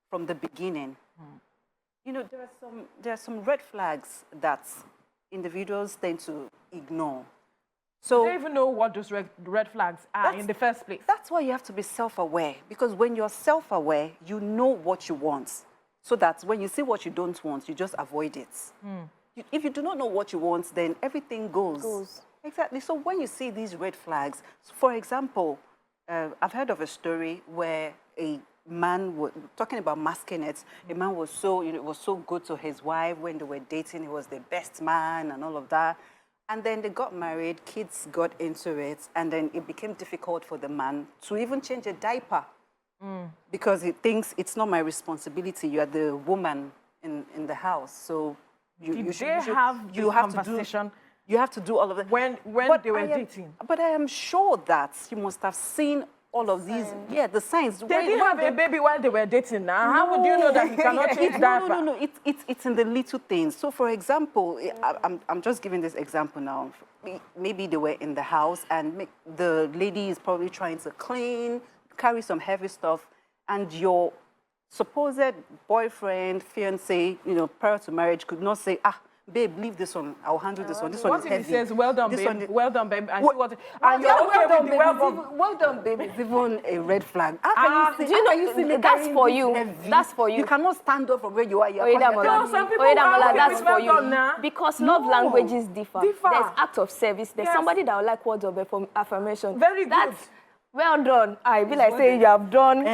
from the beginning. You know, there are some red flags that individuals tend to ignore. You So don't even know what those red flags are in the first place. that's why you have to be self-aware, because when you're self-aware, you know what you want, so that when you see what you don't want, you just avoid it. If you do not know what you want, then everything goes. Exactly. So when you see these red flags, for example, I've heard of a story where a man was talking about masculinity. A man was so good to his wife when they were dating. He was the best man and all of that. And then they got married, kids got into it, and then it became difficult for the man to even change a diaper because he thinks it's not my responsibility. You are the woman in the house, so you have to do all of that. When they were dating? But I am sure that you must have seen all of these, the signs. They didn't have a baby while they were dating now. How would you know that he cannot change diaper? No. It's in the little things. So, for example, I'm just giving this example now. Maybe they were in the house and the lady is probably trying to clean, carry some heavy stuff, and your supposed boyfriend, fiancé, prior to marriage could not say, babe, leave this one. I'll handle this one. This one is heavy. What if he says, well done, babe, well done, babe, and well done, babe, is even a red flag. How can you see that's for you. Heavy? That's for you. You cannot stand up from where you are. Some people that's for you. Now. Because love languages differ. There's act of service. There's somebody that will like words of affirmation. Very good. That's well done. I be like saying you have done.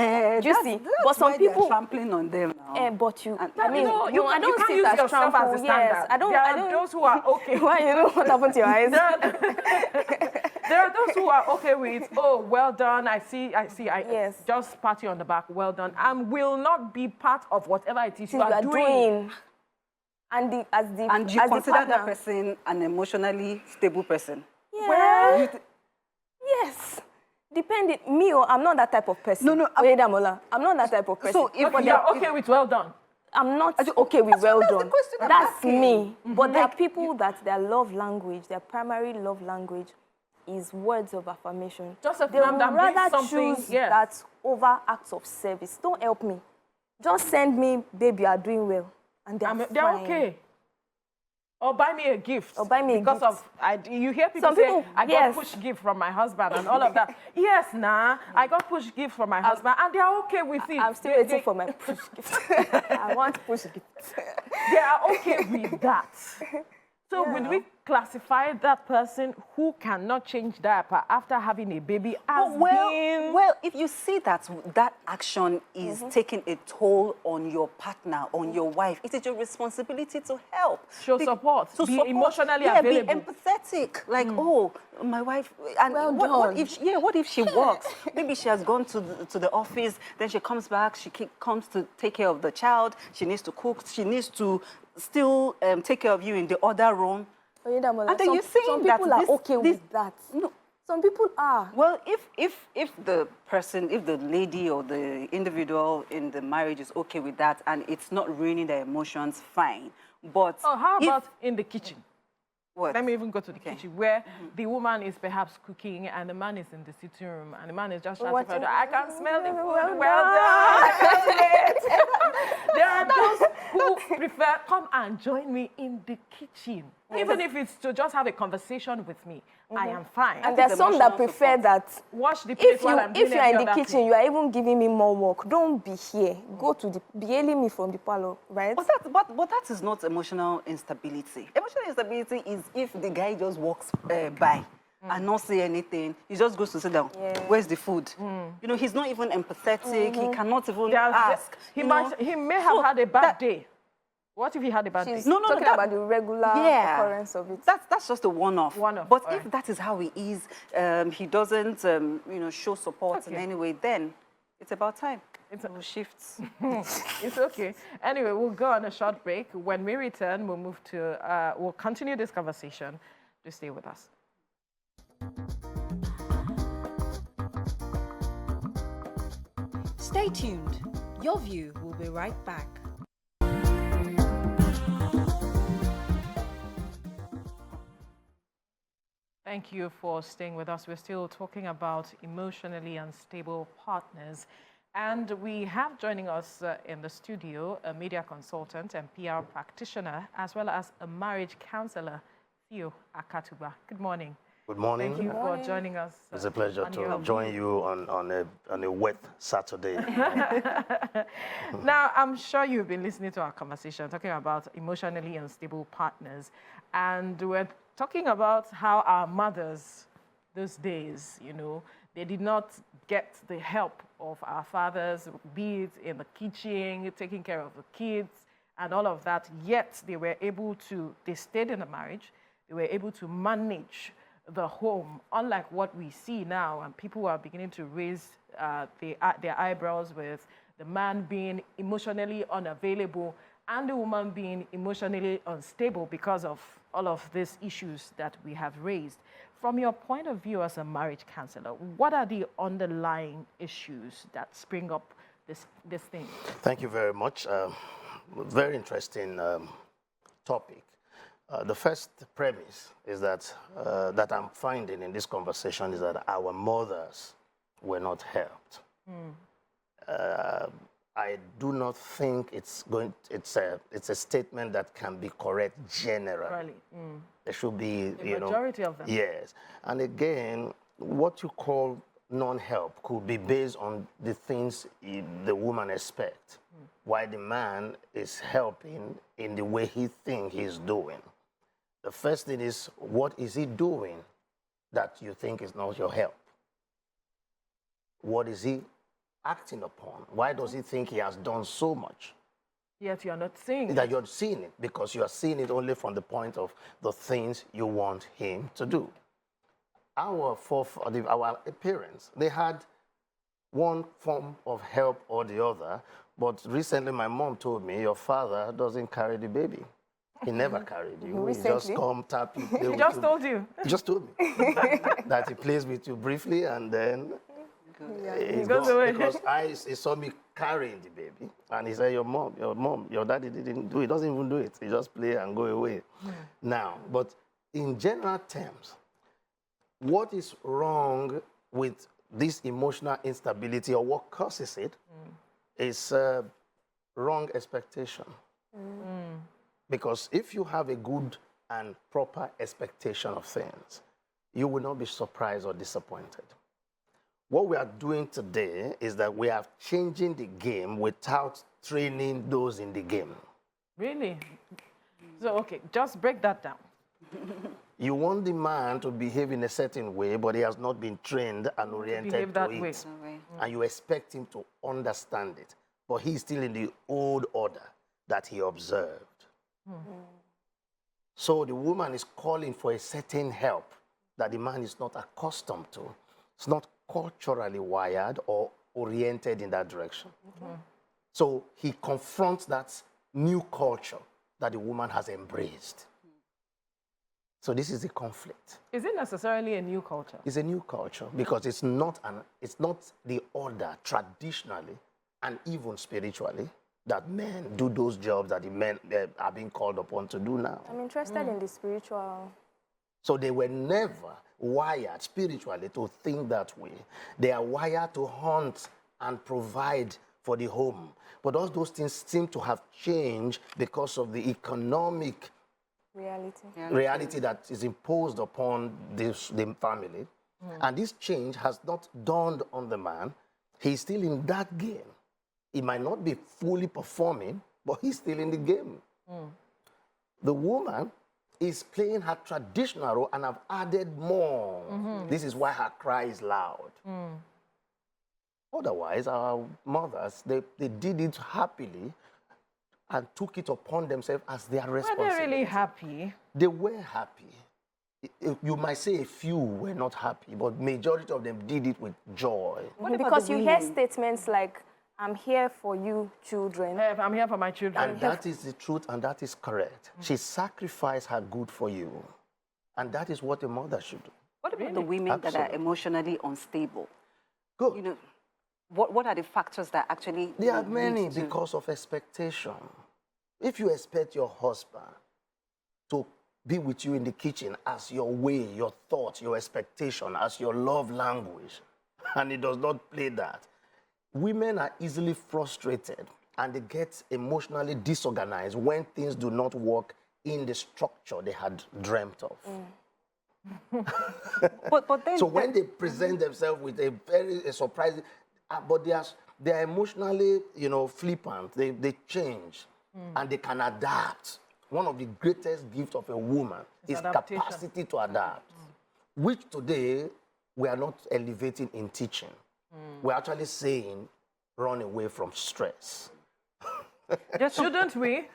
Juicy. But some people trampling on them now. But you, I mean, I don't see it as yourself as a standard. Yes, I don't. There are those who are okay. Why you know what happened to your eyes? There are those who are okay with, oh, well done. I see. Yes. Just pat you on the back. Well done. And will not be part of whatever it is you are doing. And you consider that person an emotionally stable person. Yeah. Well, yes. Depending, I'm not that type of person. No, I'm not that type of person. So if you're okay with well done, I'm not okay with well done. That's me. Mm-hmm. But there are people that their love language, their primary love language, is words of affirmation. They would rather choose that over acts of service. Don't help me. Just send me, baby, you are doing well, and they're okay. Or buy me a gift. Or buy me because a gift. of you hear people say I got push gift from my husband and all of that. Yes, I got push gift from my husband and they are okay with it. I'm still waiting for my push gift. I want push gift. They are okay with that. So would we classify that person who cannot change diaper after having a baby as being... Well, if you see that action is taking a toll on your partner, on your wife, it is your responsibility to help. Show support. Be emotionally available. Be empathetic. Like, oh, my wife... And what if she works? Maybe she has gone to the office, then she comes back, she comes to take care of the child, she needs to cook, she needs to still take care of you in the other room. And then you're saying some people are okay with that. No. Some people are. Well, if the person, if the lady or the individual in the marriage is okay with that and it's not ruining their emotions, fine. But how about in the kitchen? What? Let me even go to the kitchen where the woman is perhaps cooking and the man is in the sitting room and the man is just trying to I can smell the food. Well done. There are those who prefer, come and join me in the kitchen. Even if it's to just have a conversation with me, I am fine. And there's some that prefer that. Wash the plate while I'm doing if you're in the kitchen, you are even giving me more work. Don't be here. Go to be hailing me from the parlor, right? But that is not emotional instability. Emotional instability is if the guy just walks by and not say anything. He just goes to sit down. Yeah. Where's the food? He's not even empathetic. He cannot even ask. He may have had a bad day. What if he had a bad day? She's talking about the regular occurrence of it. That's just a one-off. But if that is how he is, he doesn't, show support in any way, then it's about time. It shifts. It's okay. Anyway, we'll go on a short break. When we return, we'll continue this conversation. Just stay with us. Stay tuned. Your View will be right back. Thank you for staying with us. We're still talking about emotionally unstable partners. And we have joining us in the studio a media consultant and PR practitioner, as well as a marriage counselor, Theo Akatuba. Good morning. Good morning. Thank you for joining us. It's a pleasure to join you on a wet Saturday. Now, I'm sure you've been listening to our conversation talking about emotionally unstable partners. And we're talking about how our mothers, those days, you know, they did not get the help of our fathers, be it in the kitchen, taking care of the kids, and all of that. Yet they were able to, they stayed in a marriage, they were able to manage the home, unlike what we see now, and people are beginning to raise their eyebrows with the man being emotionally unavailable and the woman being emotionally unstable because of all of these issues that we have raised. From your point of view as a marriage counselor, what are the underlying issues that spring up this thing? Thank you very much. Very interesting topic. The first premise is that I'm finding in this conversation is that our mothers were not helped. I do not think it's a statement that can be correct generally. There should be the majority of them. Yes, and again, what you call non-help could be based on the things the woman expects, while the man is helping in the way he thinks he's doing. The first thing is, what is he doing that you think is not your help? What is he acting upon? Why does he think he has done so much? Yet you are not seeing it. That you're seeing it, because you are seeing it only from the point of the things you want him to do. Our parents, they had one form of help or the other, but recently my mom told me, your father doesn't carry the baby. He never carried you. Recently? He just come, tap you. He just told you. He just told me that he plays with you briefly and then he goes away. Because he saw me carrying the baby, and he said, your daddy didn't do it. He doesn't even do it. He just play and go away. Now, but in general terms, what is wrong with this emotional instability, or what causes it, is wrong expectation. Because if you have a good and proper expectation of things, you will not be surprised or disappointed. What we are doing today is that we are changing the game without training those in the game. Really? So, okay, just break that down. You want the man to behave in a certain way, but he has not been trained and oriented to it. And you expect him to understand it, but he's still in the old order that he observed. So the woman is calling for a certain help that the man is not accustomed to. It's not culturally wired or oriented in that direction. So he confronts that new culture that the woman has embraced. So this is a conflict. Is it necessarily a new culture? It's a new culture because it's not the order traditionally and even spiritually that men do those jobs that the men are being called upon to do now. I'm interested in the spiritual. So they were never wired spiritually to think that way. They are wired to hunt and provide for the home. But all those things seem to have changed because of the economic reality that is imposed upon the family. And this change has not dawned on the man. He's still in that game. He might not be fully performing, but he's still in the game. The woman is playing her traditional role and have added more. This is why her cry is loud. Otherwise, our mothers, they did it happily and took it upon themselves as their responsibility. Were they really happy? They were happy. You might say a few were not happy, but majority of them did it with joy. Because you hear statements like, I'm here for you, children. I'm here for my children. And that is the truth, and that is correct. She sacrificed her good for you. And that is what a mother should do. What about the women that are emotionally unstable? Good. You know, what are the factors that actually... There are many because of expectation. If you expect your husband to be with you in the kitchen as your way, your thoughts, your expectation, as your love language, and he does not play that, women are easily frustrated and they get emotionally disorganized when things do not work in the structure they had dreamt of. But then So when they present themselves with a very surprising, but they are emotionally, flippant. They change and they can adapt. One of the greatest gifts of a woman is adaptation. capacity to adapt, which today we are not elevating in teaching. We're actually saying run away from stress. Shouldn't we?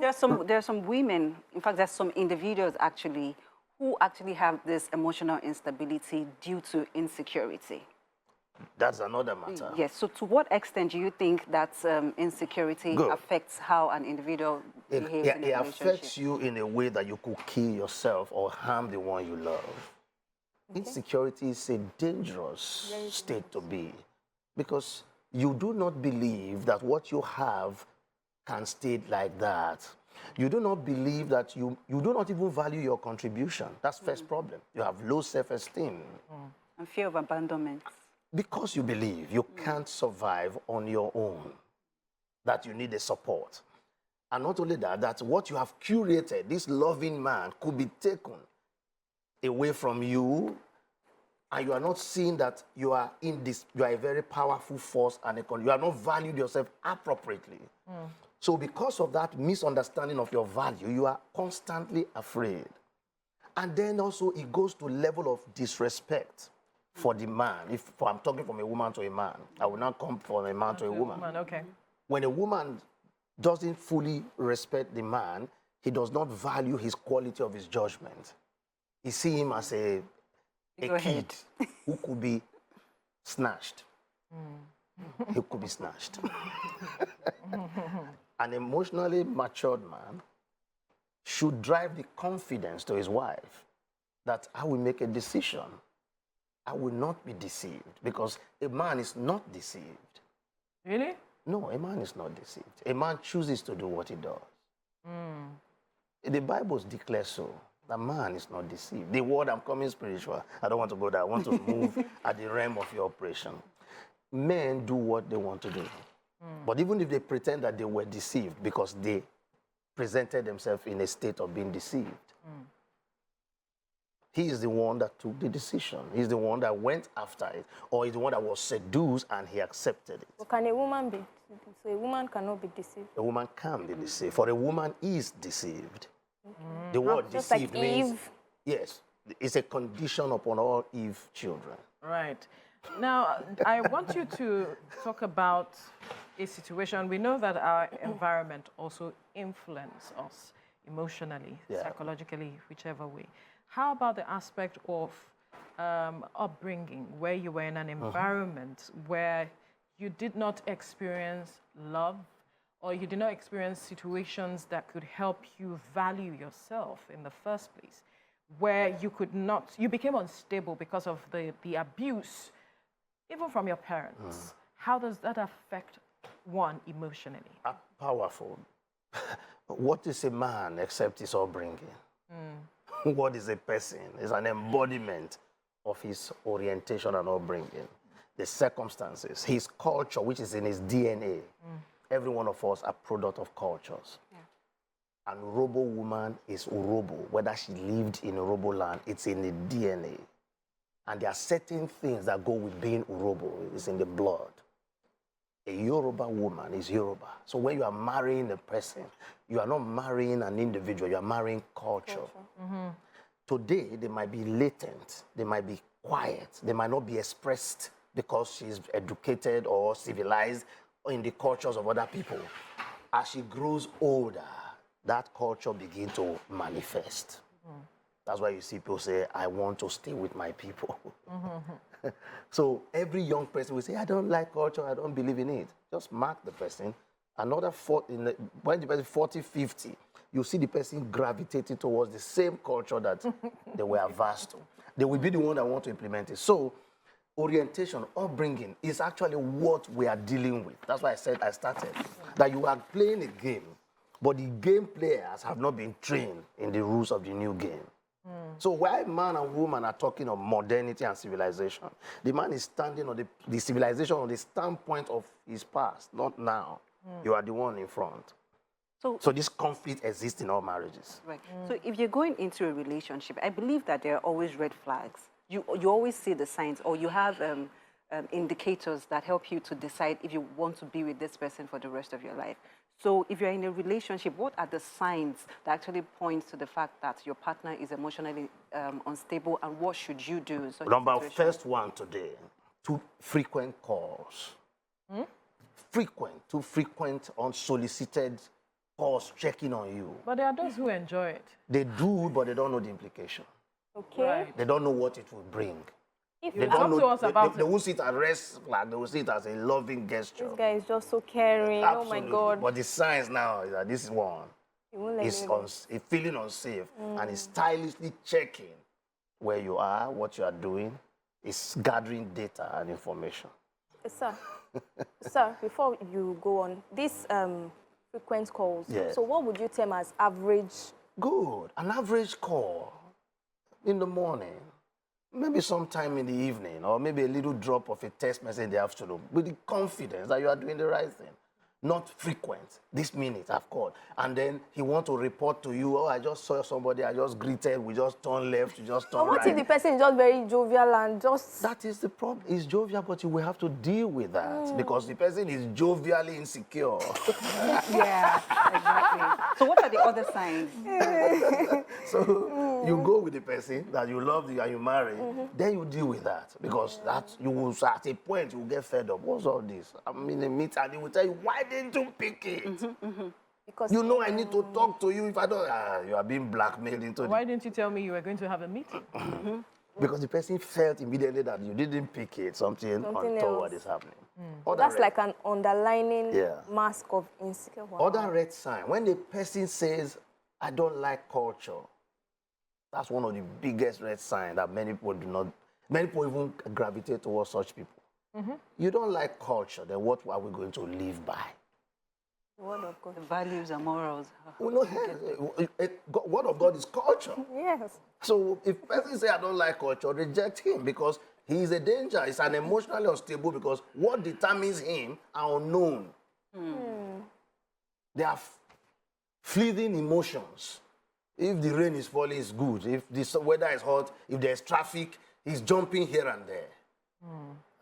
There are some women, in fact, there's some individuals actually who actually have this emotional instability due to insecurity. That's another matter. Yes. So to what extent do you think that insecurity Good. affects how an individual behaves in a It relationship? affects you in a way that you could kill yourself or harm the one you love. Insecurity is a dangerous state to be because you do not believe that what you have can stay like that. You do not believe that you do not even value your contribution. That's first problem. You have low self-esteem. And fear of abandonment. Because you believe you can't survive on your own, that you need a support. And not only that, that what you have curated, this loving man, could be taken away from you, and you are not seeing that you are you are a very powerful force, and you are not valued yourself appropriately. So because of that misunderstanding of your value, you are constantly afraid. And then also it goes to level of disrespect for the man. If I'm talking from a woman to a man, I will not come from a man to a woman. Okay. When a woman doesn't fully respect the man, he does not value his quality of his judgment. He sees him as a kid who could be snatched. He could be snatched. An emotionally matured man should drive the confidence to his wife that I will make a decision. I will not be deceived, because a man is not deceived. Really? No, a man is not deceived. A man chooses to do what he does. The Bible declares so. The man is not deceived. The word, I'm coming spiritual. I don't want to go there. I want to move at the realm of your operation. Men do what they want to do. But even if they pretend that they were deceived because they presented themselves in a state of being deceived, he is the one that took the decision. He's the one that went after it, or he's the one that was seduced and he accepted it. But can a woman be? So a woman cannot be deceived. A woman can be deceived, for a woman is deceived. The word Just deceived like means, Eve. yes, it's a condition upon all Eve children. Right. Now, I want you to talk about a situation. We know that our environment also influences us emotionally, psychologically, whichever way. How about the aspect of upbringing, where you were in an environment where you did not experience love, or you did not experience situations that could help you value yourself in the first place, where you could not, you became unstable because of the abuse, even from your parents? How does that affect one emotionally? Powerful. What is a man except his upbringing? What is a person? It's an embodiment of his orientation and upbringing. The circumstances, his culture, which is in his DNA. Every one of us are product of cultures. And Urobo woman is Urobo. Whether she lived in Urobo land, it's in the DNA. And there are certain things that go with being Urobo. It's in the blood. A Yoruba woman is Yoruba. So when you are marrying a person, you are not marrying an individual, you are marrying culture. Today, they might be latent, they might be quiet, they might not be expressed because she's educated or civilized in the cultures of other people. As she grows older, that culture begins to manifest. That's why you see people say, I want to stay with my people. So every young person will say, I don't like culture, I don't believe in it. Just mark the person. Another when the person 40, 50, you see the person gravitating towards the same culture that they were averse to. They will be the one that want to implement it. So orientation, upbringing is actually what we are dealing with. That's why I said I started. That you are playing a game, but the game players have not been trained in the rules of the new game. So while man and woman are talking of modernity and civilization, the man is standing on the civilization on the standpoint of his past, not now. You are the one in front. So this conflict exists in all marriages. Right. So if you're going into a relationship, I believe that there are always red flags. You always see the signs, or you have indicators that help you to decide if you want to be with this person for the rest of your life. So if you're in a relationship, what are the signs that actually point to the fact that your partner is emotionally unstable, and what should you do in such a situation? First one today, too frequent calls. Too frequent unsolicited calls checking on you. But there are those who enjoy it. They do, but they don't know the implication. Okay. Right. They don't know what it will bring. If They Talk don't to know. us about They will see it as red flag. They will see it as a loving gesture. this guy is just so caring, Absolutely. oh my God. But the signs now is that this one He won't let is me go. feeling unsafe and is stylishly checking where you are, what you are doing. It's gathering data and information. Sir, sir, before you go on, these frequent calls, Yeah. so what would you term as average? Good. An average call in the morning, maybe sometime in the evening, or maybe a little drop of a text message in the afternoon, with the confidence that you are doing the right thing. Not frequent. This minute I've called. And then he wants to report to you, oh, I just saw somebody, I just greeted, we just turned left, we just But turned what right. if the person is just very jovial and just... That is the problem. It's jovial, but you will have to deal with that because the person is jovially insecure. Yeah, exactly. So what are the other signs? So you go with the person that you love and you marry, then you deal with that because that you will at a point you will get fed up. What's all this? I'm in a meeting and he will tell you, why didn't you pick it? Because You know I need to talk to you. If I don't, you are being blackmailed into Why didn't you tell me you were going to have a meeting? because the person felt immediately that you didn't pick it. Something untoward else. is happening. that's like an underlining Yeah. mask of insecurity. Other red sign, when the person says, I don't like culture, that's one of the biggest red signs that many people even gravitate towards such people. You don't like culture, then what are we going to live by? Word of God. The values and morals. We know, word of God is culture. Yes. So if person say I don't like culture, reject him because he is a danger. He's an emotionally unstable because what determines him are unknown. They are fleeting emotions. If the rain is falling, it's good. If the weather is hot, if there's traffic, he's jumping here and there.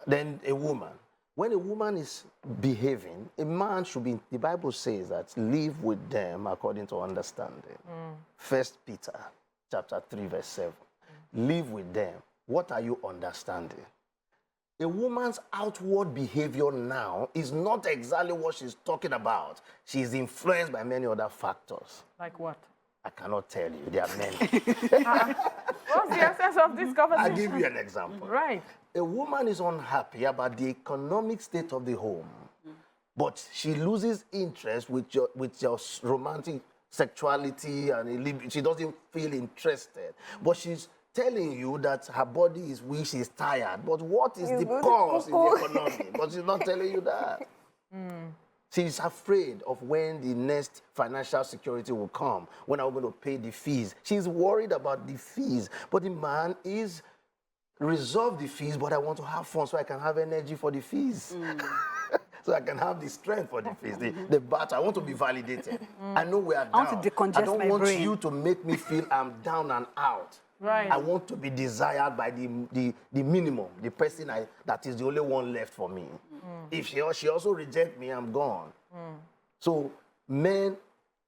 Then a woman. When a woman is behaving, a man should be, the Bible says that live with them according to understanding. 1 Peter chapter 3, verse 7. Live with them. What are you understanding? A woman's outward behavior now is not exactly what she's talking about. She's influenced by many other factors. Like what? I cannot tell you. There are many. What's the essence of this I'll conversation? give you an example. Right. A woman is unhappy about the economic state of the home, but she loses interest with your romantic sexuality and she doesn't feel interested. But she's telling you that her body is weak, she's tired. But what is the cause in the economy? But she's not telling you that. She's afraid of when the next financial security will come, when I'm going to pay the fees. She's worried about the fees. But the man is resolve the fees, but I want to have fun so I can have energy for the fees. So I can have the strength for the fees, the battle. I want to be validated. I know we are down. I want to decongest I don't my want brain. you to make me feel I'm down and out. Right. I want to be desired by the minimum, the person that is the only one left for me. If she also rejects me, I'm gone. So men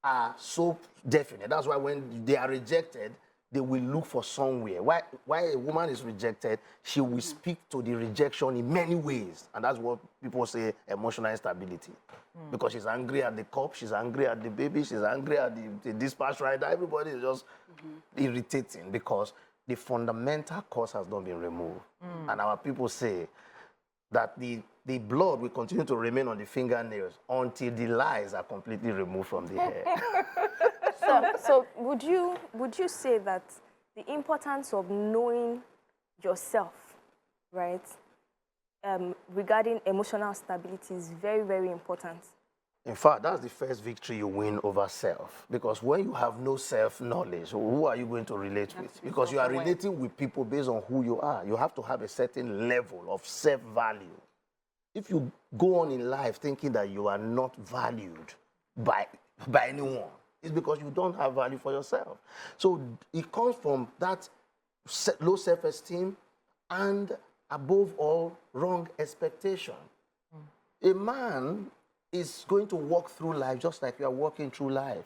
are so definite. That's why when they are rejected, they will look for somewhere. Why a woman is rejected, she will speak to the rejection in many ways. And that's what people say emotional instability. Because she's angry at the cop, she's angry at the baby, she's angry at the dispatch rider. Everybody is just irritating because the fundamental cause has not been removed. And our people say that the blood will continue to remain on the fingernails until the lies are completely removed from the hair. So would you say that the importance of knowing yourself, right, regarding emotional stability is very, very important? In fact, that's the first victory you win over self. Because when you have no self-knowledge, who are you going to relate with? Because you are relating with people based on who you are. You have to have a certain level of self-value. If you go on in life thinking that you are not valued by anyone, it's because you don't have value for yourself. So it comes from that low self-esteem and, above all, wrong expectation. A man is going to walk through life just like you are walking through life.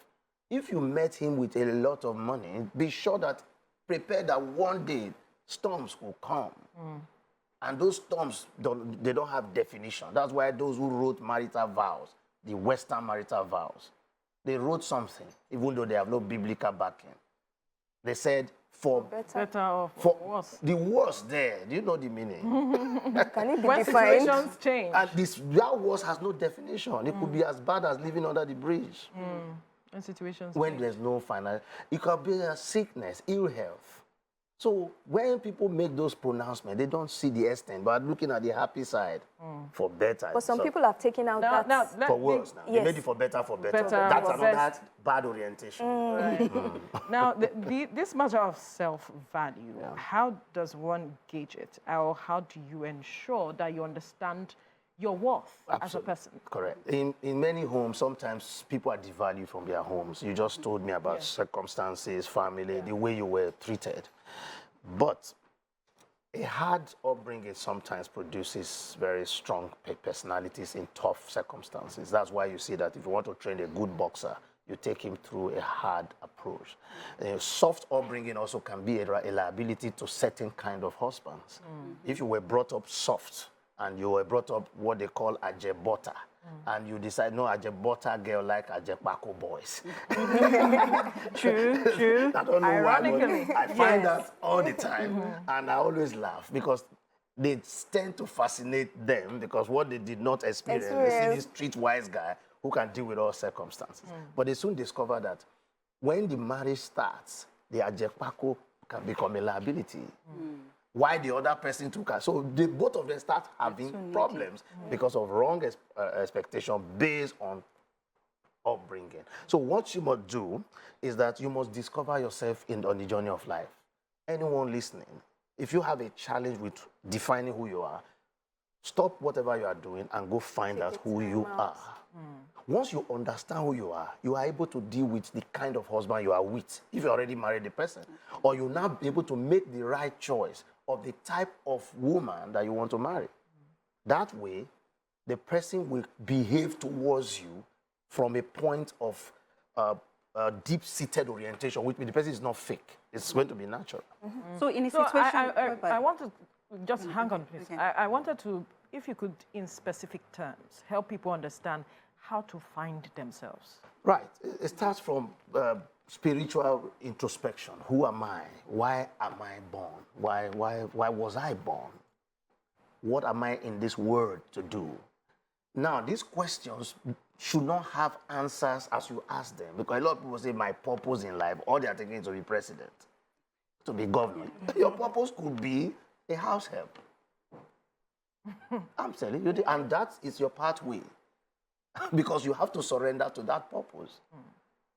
If you met him with a lot of money, be sure that, prepare that one day storms will come. And those storms, they don't have definition. That's why those who wrote marital vows, the Western marital vows, they wrote something, even though they have no biblical backing. They said, for Better or for worse. the worst there. Do you know the meaning? Can it be When defined? situations change. And that worst has no definition. It could be as bad as living under the bridge. When situations When change. there's no financial, it could be a sickness, ill health. So when people make those pronouncements, they don't see the extent, but looking at the happy side, for better. But some So, people have taken out that. for worse now. They Yes. made it for better, for better. Better, That's for another best. bad orientation. Now, this matter of self-value, how does one gauge it? Or how do you ensure that you understand your worth as a person? Correct. In many homes, sometimes people are devalued from their homes. You just told me about circumstances, family, the way you were treated. But a hard upbringing sometimes produces very strong personalities in tough circumstances. That's why you see that if you want to train a good boxer, you take him through a hard approach. Soft upbringing also can be a liability to certain kind of husbands. If you were brought up soft, and you were brought up what they call ajebota, and you decide, no, ajebota girl like ajepako boys. True. I don't know Ironically, why, but I find that all the time, and I always laugh because they tend to fascinate them because what they did not experience. They see this streetwise guy who can deal with all circumstances. But they soon discover that when the marriage starts, the ajepako can become a liability. Why the other person took her. So both of them start having problems because of wrong expectation based on upbringing. So what you must do is that you must discover yourself on the journey of life. Anyone listening, if you have a challenge with defining who you are, stop whatever you are doing and go find out who you are. Once you understand who you are able to deal with the kind of husband you are with, if you already married the person, or you're now able to make the right choice of the type of woman that you want to marry. That way, the person will behave towards you from a point of deep-seated orientation, which means the person is not fake. It's going to be natural. So in a So situation... I want to just hang on, please. Okay. I wanted to, if you could, in specific terms, help people understand how to find themselves. Right. It starts from spiritual introspection. Who am I? Why am I born? Why was I born? What am I in this world to do? Now, these questions should not have answers as you ask them, because a lot of people say, my purpose in life, all they are thinking is to be president, to be governor. Your purpose could be a house help. I'm telling you, and that is your pathway, because you have to surrender to that purpose.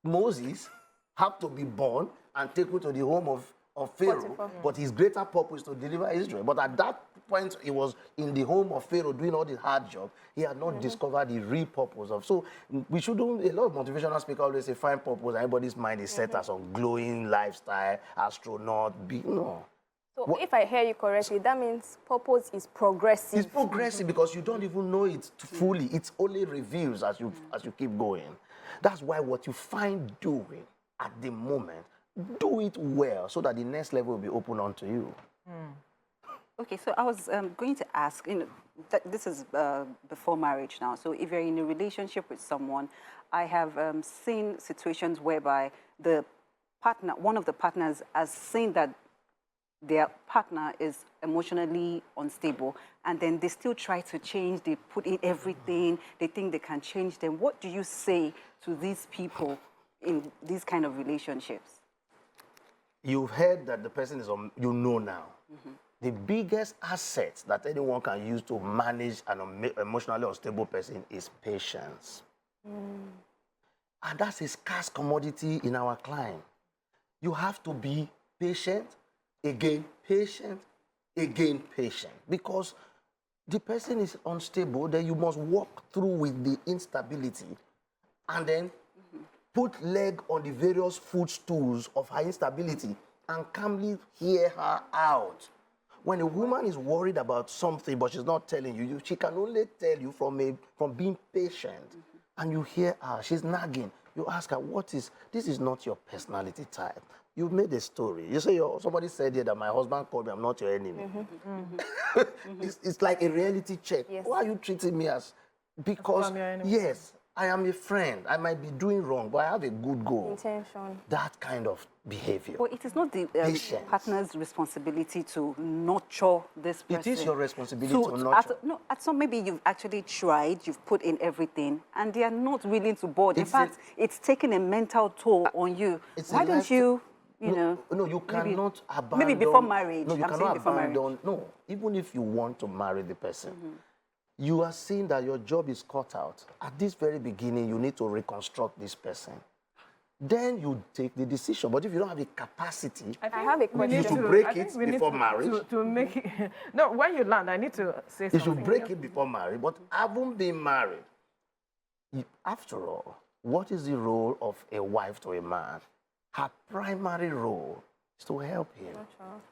Moses had to be born and taken to the home of Pharaoh, but his greater purpose is to deliver Israel. But at that point, he was in the home of Pharaoh doing all the hard job. He had not discovered the real purpose of. So we should do, a lot of motivational speakers always say, find purpose. Everybody's mind is set as some glowing lifestyle, astronaut, no. So if I hear you correctly, that means purpose is progressive. It's progressive because you don't even know it fully. It only reveals as you keep going. That's why what you find doing at the moment, do it well so that the next level will be open onto you. Okay, so I was going to ask, this is before marriage now. So if you're in a relationship with someone, I have seen situations whereby one of the partners has seen that their partner is emotionally unstable, and then they still try to change, they put in everything, they think they can change them. What do you say to these people in these kind of relationships? You've heard that the person is, you know now. The biggest asset that anyone can use to manage an emotionally unstable person is patience. And that's a scarce commodity in our climb. You have to be patient, again patient, because the person is unstable, then you must walk through with the instability and then put leg on the various footstools of her instability and calmly hear her out. When a woman is worried about something but she's not telling you, she can only tell you from being patient. And you hear her, she's nagging. You ask her, this is not your personality type. You've made a story. You say, somebody said here that my husband called me, I'm not your enemy. It's like a reality check. Yes. Why are you treating me as, because, I'm your enemy. yes, I am a friend. I might be doing wrong, but I have a good goal. Intention. That kind of behavior. But it is not the Patience. partner's responsibility to nurture this person. It is your responsibility to nurture. At some, maybe you've actually tried, you've put in everything, and they are not willing to board. In fact, it's taking a mental toll on you. Why don't you, No, you cannot abandon. Maybe before marriage. No, you I'm cannot saying before abandon. marriage. No, even if you want to marry the person, you are seeing that your job is cut out. At this very beginning, you need to reconstruct this person. Then you take the decision. But if you don't have the capacity, I have a question. you should break it before marriage. To make it, no, when you land, I need to say You something. should break it before marriage. But having been married, after all, what is the role of a wife to a man? Her primary role is to help him.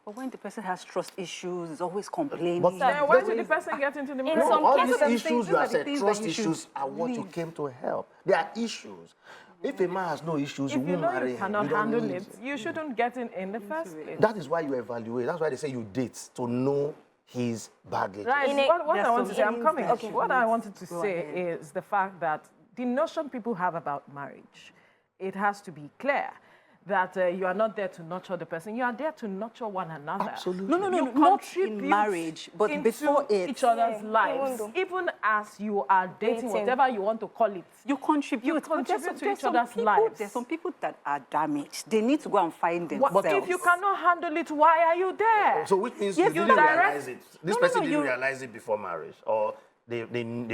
But when the person has trust issues, is always complaining. But Then why would the person get into the marriage? some all cases, these issues you are have the said, things that trust you should issues are what you leave. came to help. There are issues. If a man has no issues, If you you won't know marry you him. cannot You don't handle need it, you shouldn't get in the first place. That is why you evaluate. That's why they say you date, to know his baggage. Right. In a- What There's I want to some say, I'm things coming. that Okay. you What need I to wanted to go say ahead. is the fact that the notion people have about marriage, it has to be clear that you are not there to nurture the person. You are there to nurture one another. Absolutely. No, You not in contribute marriage, but into before it. each other's Yeah, lives, even even as you are dating, Dating. whatever you want to call it. You contribute. But contribute to there's each some other's people, lives. There's some people that are damaged. They need to go and find What, themselves. if you cannot handle it, why are you there? So which means Yes, you you didn't direct- realize it. This No, person no, didn't you- realize it before marriage, or they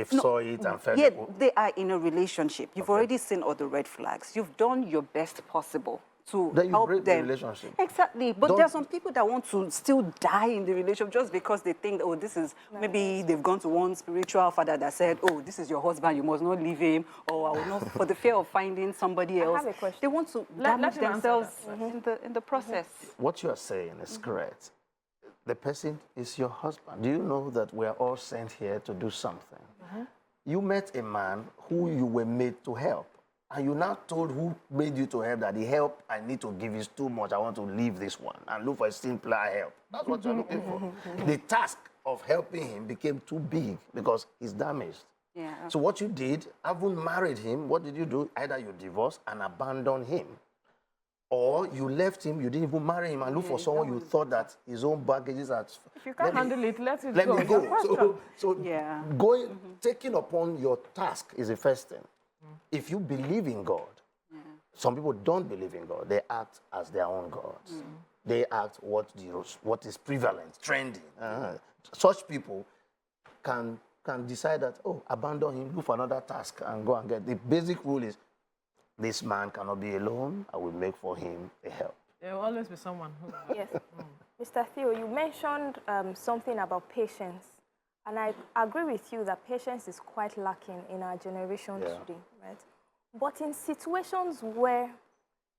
saw it and felt Yeah, it. they are in a relationship. You've already seen all the red flags. You've done your best possible to Then you help break the them. relationship. Exactly. But Don't- there are some people that want to still die in the relationship just because they think, oh, this is, maybe they've gone to one spiritual father that said, oh, this is your husband, you must not leave him, or I will not, for the fear of finding somebody else. have a question. They want to Let damage him answer themselves that in the process. What you are saying is correct. The person is your husband. Do you know that we are all sent here to do something? You met a man who you were made to help. And you now told who made you to help that the help I need to give is too much. I want to leave this one and look for a simpler help. That's what you're looking for. The task of helping him became too big because he's damaged. Yeah. So what you did, having married him, what did you do? Either you divorced and abandoned him, or you left him, you didn't even marry him and look for someone you thought that his own baggages are. If you can't handle it, let it Let go. me Your go. question. So Yeah. going, taking upon your task is the first thing. If you believe in God, some people don't believe in God. They act as their own gods. They act what is prevalent, trending. Such people can decide that, oh, abandon him, look for another task, and go and get. The basic rule is, this man cannot be alone. I will make for him a help. There will always be someone who. Yes. Mr. Theo, you mentioned something about patience. And I agree with you that patience is quite lacking in our generation Yeah. today, right? But in situations where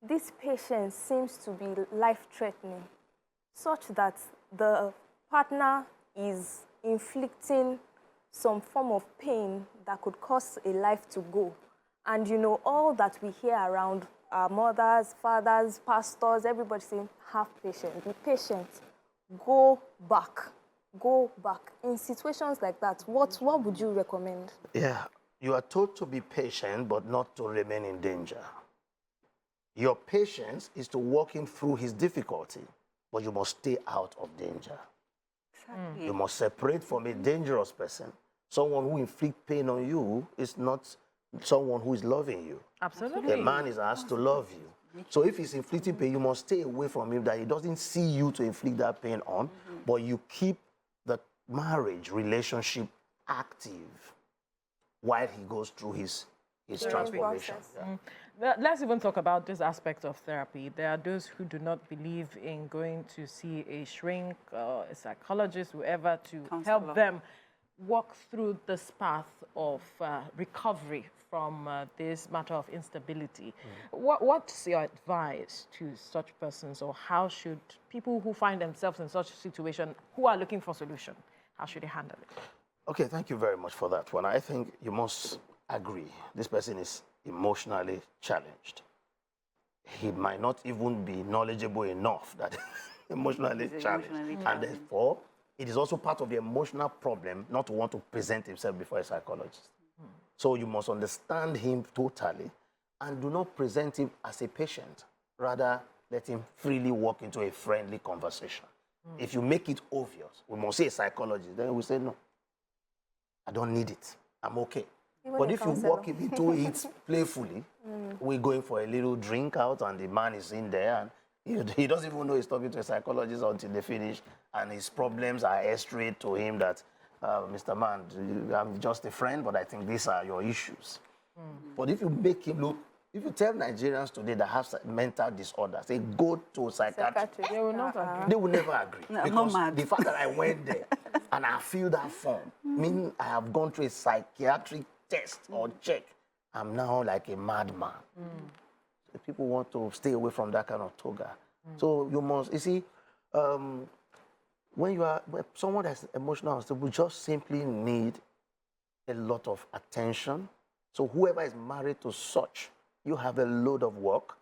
this patience seems to be life-threatening, such that the partner is inflicting some form of pain that could cause a life to go, and you know, all that we hear around our mothers, fathers, pastors, everybody saying, have patience, be patient, go back. Go back. In situations like that, what would you recommend? Yeah, you are told to be patient, but not to remain in danger. Your patience is to walk him through his difficulty, but you must stay out of danger. Exactly. You must separate from a dangerous person. Someone who inflicts pain on you is not someone who is loving you. Absolutely. A man is asked to love you. So if he's inflicting pain, you must stay away from him, that he doesn't see you to inflict that pain on, but you keep the marriage relationship active while he goes through his his During transformation. process. Yeah. Let's even talk about this aspect of therapy. There are those who do not believe in going to see a shrink, a psychologist, whoever, to Counselor. help them walk through this path of recovery from this matter of instability. What's your advice to such persons, or how should people who find themselves in such a situation, who are looking for solution, how should they handle it? Okay, thank you very much for that one. I think you must agree this person is emotionally challenged. He might not even be knowledgeable enough that emotionally He's challenged. emotionally And challenged. therefore, it is also part of the emotional problem not to want to present himself before a psychologist. So you must understand him totally and do not present him as a patient. Rather, let him freely walk into a friendly conversation. If you make it obvious, we must say a psychologist, then we say, no, I don't need it. I'm okay. Even But a if you counselor. walk into it playfully, we're going for a little drink out and the man is in there and he doesn't even know he's talking to a psychologist until they finish, and his problems are straight to him that, Mr. Man, I'm just a friend, but I think these are your issues. But if you make him look, if you tell Nigerians today that have mental disorders, they go to a psychiatrist, They will not agree. they will never agree. No, I'm Because not mad. the fact that I went there and I feel that form, meaning I have gone through a psychiatric test or check, I'm now like a madman. So people want to stay away from that kind of toga. So you must, you see, when someone that's emotional unstable, just simply need a lot of attention. So whoever is married to such, you have a load of work,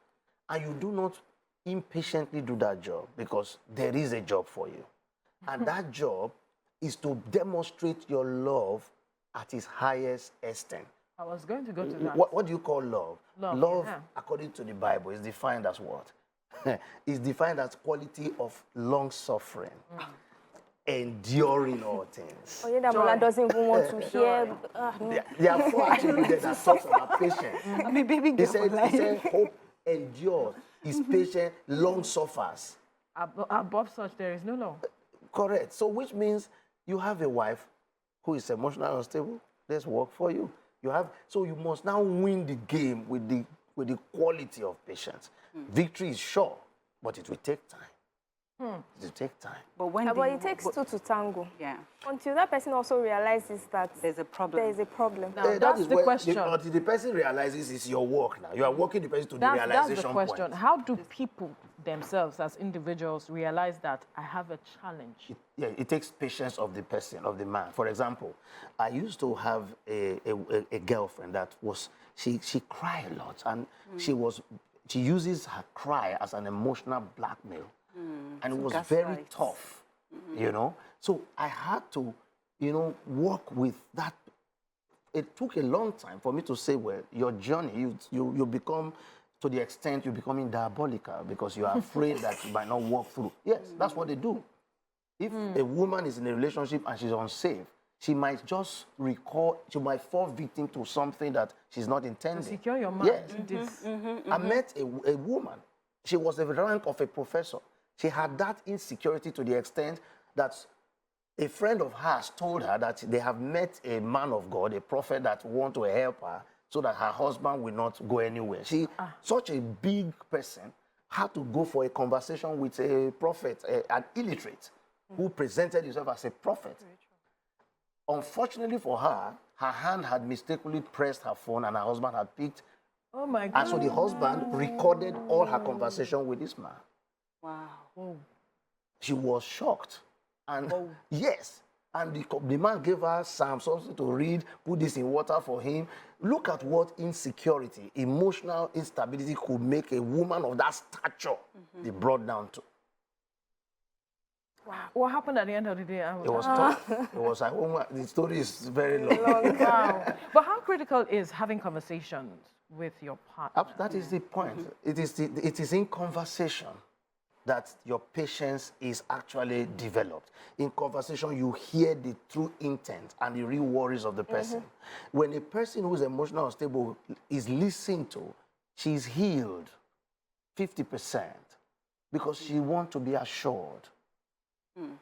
and you do not impatiently do that job, because there is a job for you. And that job is to demonstrate your love at its highest extent. I was going to go to that. What do you call love? Love, yeah. According to the Bible, is defined as what? It's defined as quality of long suffering, enduring all things. Oyedamola doesn't even want to hear. No. There are four attributes that talks about patience. I mean, baby He girl. said, hope endures, is patient, long suffers. Above such, there is no law. Correct. So which means you have a wife who is emotionally unstable. There's work for you. So you must now win the game with the quality of patience. Victory is sure, but it will take time. It will take time. But when But it takes two to tango. Yeah, Until that person also realizes that there's a problem. there is a problem. Now, That that's is the where question. Until the person realizes it's your work now. You are working the person to the That's realization the question. point. How do people themselves, as individuals, realize that I have a challenge? Yeah, it takes patience of the person, of the man. For example, I used to have a girlfriend that was, she cried a lot, and she uses her cry as an emotional blackmail. And it was very tough, you know. So I had to, work with that. It took a long time for me to say, well, your journey, you become, to the extent you're becoming diabolical because you are afraid that you might not walk through. Yes, that's what they do. If a woman is in a relationship and she's unsafe, she might just she might fall victim to something that she's not intending. To secure your mind. Yes. I met a woman. She was the rank of a professor. She had that insecurity to the extent that a friend of hers told her that they have met a man of God, a prophet that want to help her so that her husband will not go anywhere. Such a big person, had to go for a conversation with a prophet, an illiterate, who presented himself as a prophet. Unfortunately for her, her hand had mistakenly pressed her phone and her husband had picked. Oh my God. And so the husband recorded all her conversation with this man. Wow. She was shocked. And yes, and the man gave her some something to read, put this in water for him. Look at what insecurity, emotional instability could make a woman of that stature be brought down to. Wow. What happened at the end of the day? It was tough. It was like, the story is very long. Wow. But how critical is having conversations with your partner? That is the point. It is in conversation that your patience is actually developed. In conversation, you hear the true intent and the real worries of the person. When a person who is emotionally unstable is listened to, she's healed 50% because she wants to be assured,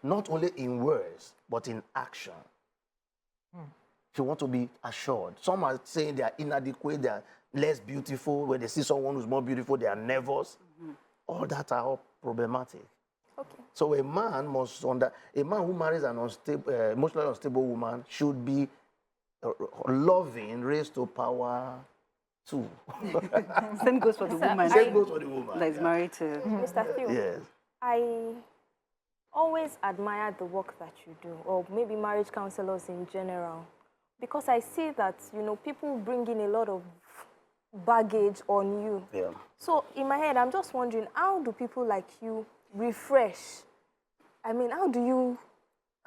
not only in words, but in action. She wants to be assured. Some are saying they are inadequate, they are less beautiful. When they see someone who's more beautiful, they are nervous. All that are all problematic. Okay. So a man who marries an emotionally unstable woman should be loving, raised to power too. Same goes for the woman. Same goes for the woman. That is married to. Mr. Theo, Yes. I always admire the work that you do, or maybe marriage counselors in general, because I see that, people bring in a lot of baggage on you. Yeah. So in my head, I'm just wondering, how do people like you refresh? I mean, how do you...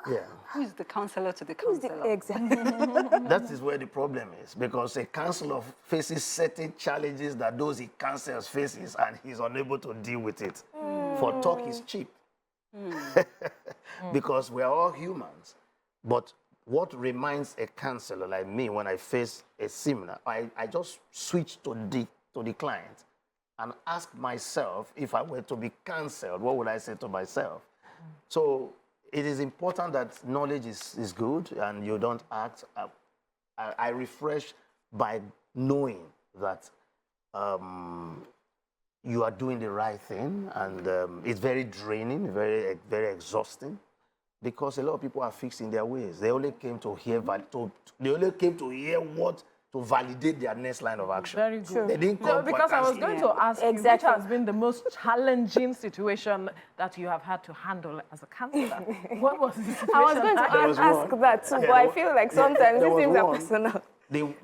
Yeah. Who is the counselor to the Who's the... counselor? Exactly. That is where the problem is, because a counselor faces certain challenges that those he counsels faces, and he's unable to deal with it. For talk is cheap. Because we are all humans. But what reminds a counselor like me when I face a seminar, I just switch to the client and ask myself, if I were to be counseled, what would I say to myself? So it is important that knowledge is good and you don't act. I refresh by knowing that you are doing the right thing, and it's very draining, very, very exhausting, because a lot of people are fixed in their ways. They only came to hear what to validate their next line of action. Very good. They didn't come Because I was going to ask you, which Exactly. has been the most challenging situation that you have had to handle as a counselor? What was the situation? I was going to like? was ask one. that too, Yeah, but I feel like sometimes there these was things are one. personal.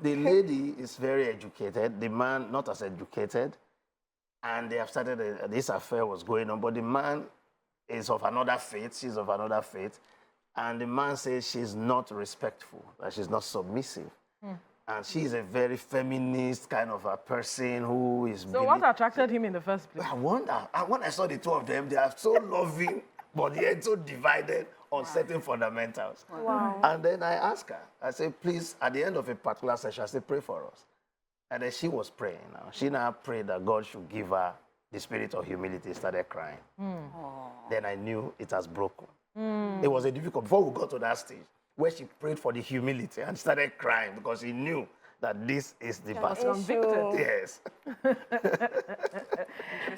The lady is very educated, the man not as educated, and they have started, this affair was going on, but the man is of another faith, she's of another faith, and the man says she's not respectful, that she's not submissive. And she's a very feminist kind of a person who is... So what attracted him in the first place? I wonder, when I saw the two of them, they are so loving, but yet so divided on certain fundamentals. Wow. And then I asked her, I said, please, at the end of a particular session, I said, pray for us. And then she was praying now. She now prayed that God should give her the spirit of humility, started crying. Then I knew it has broken. It was a difficult, before we got to that stage, where she prayed for the humility and started crying because she knew that this is the battle. Convicted. Yes.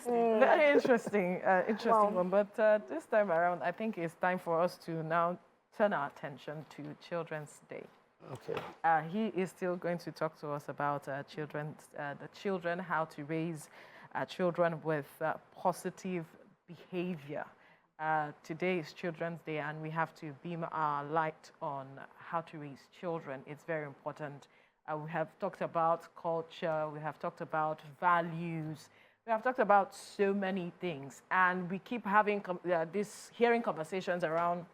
Very interesting, one. But this time around, I think it's time for us to now turn our attention to Children's Day. Okay. He is still going to talk to us about the children, how to raise children with positive behavior. Today is Children's Day, and we have to beam our light on how to raise children. It's very important. We have talked about culture, we have talked about values, we have talked about so many things, and we keep having hearing conversations around,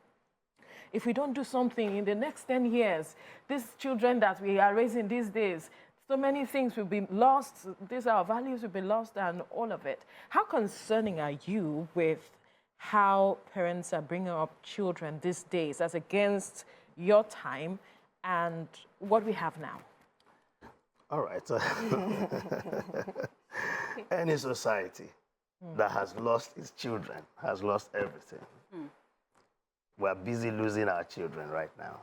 if we don't do something in the next 10 years, these children that we are raising these days, so many things will be lost, these our values will be lost, and all of it. How concerning are you with how parents are bringing up children these days as against your time and what we have now? All right. Any society that has lost its children has lost everything. We're busy losing our children right now.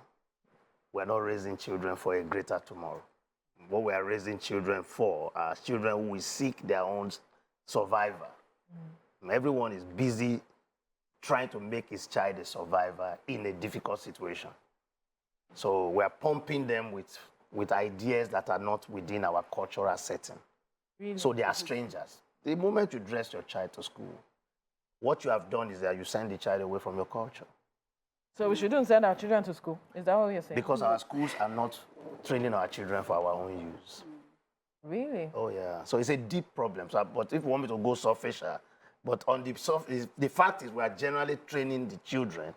We're not raising children for a greater tomorrow. What we are raising children for are children who will seek their own survivor. Everyone is busy trying to make his child a survivor in a difficult situation. So we're pumping them with ideas that are not within our cultural setting. Really? So they are strangers. The moment you dress your child to school, what you have done is that you send the child away from your culture. So we shouldn't send our children to school? Is that what you're saying? Because our schools are not training our children for our own use. Really? Oh, yeah. So it's a deep problem. So, but if you want me to go surface, but on the surface, the fact is we are generally training the children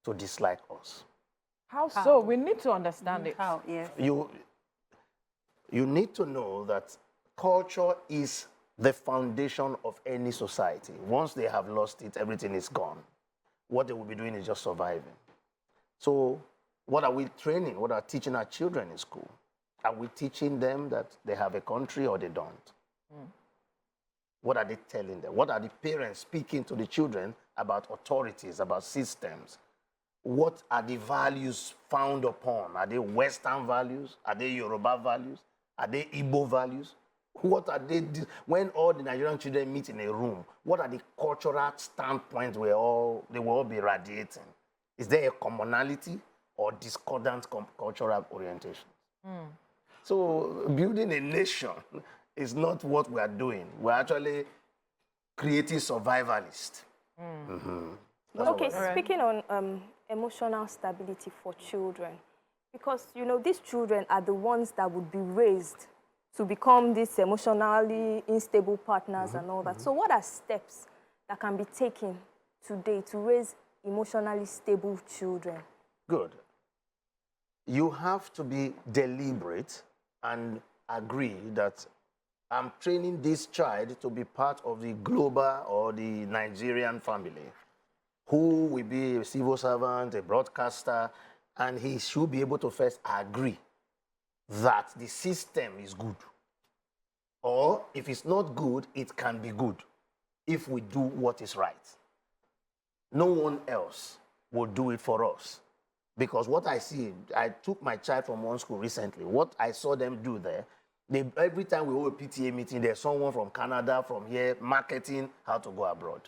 to dislike us. How so? We need to understand it. How? Yes. You need to know that culture is the foundation of any society. Once they have lost it, everything is gone. What they will be doing is just surviving. So what are we training? What are we teaching our children in school? Are we teaching them that they have a country or they don't? What are they telling them? What are the parents speaking to the children about authorities, about systems? what are the values found upon? Are they Western values? Are they Yoruba values? Are they Igbo values? What are they, when all the Nigerian children meet in a room, what are the cultural standpoints they will all be radiating? Is there a commonality or discordant cultural orientation? So building a nation is not what we are doing. We're actually creating survivalists. Okay, speaking on emotional stability for children, because, you know, these children are the ones that would be raised to become these emotionally unstable partners and all that. So what are steps that can be taken today to raise emotionally stable children? Good. You have to be deliberate and agree that I'm training this child to be part of the global or the Nigerian family, who will be a civil servant, a broadcaster, and he should be able to first agree that the system is good. Or if it's not good, it can be good if we do what is right. No one else will do it for us. Because what I see, I took my child from one school recently. What I saw them do there, every time we hold a PTA meeting, there's someone from Canada, from here, marketing how to go abroad.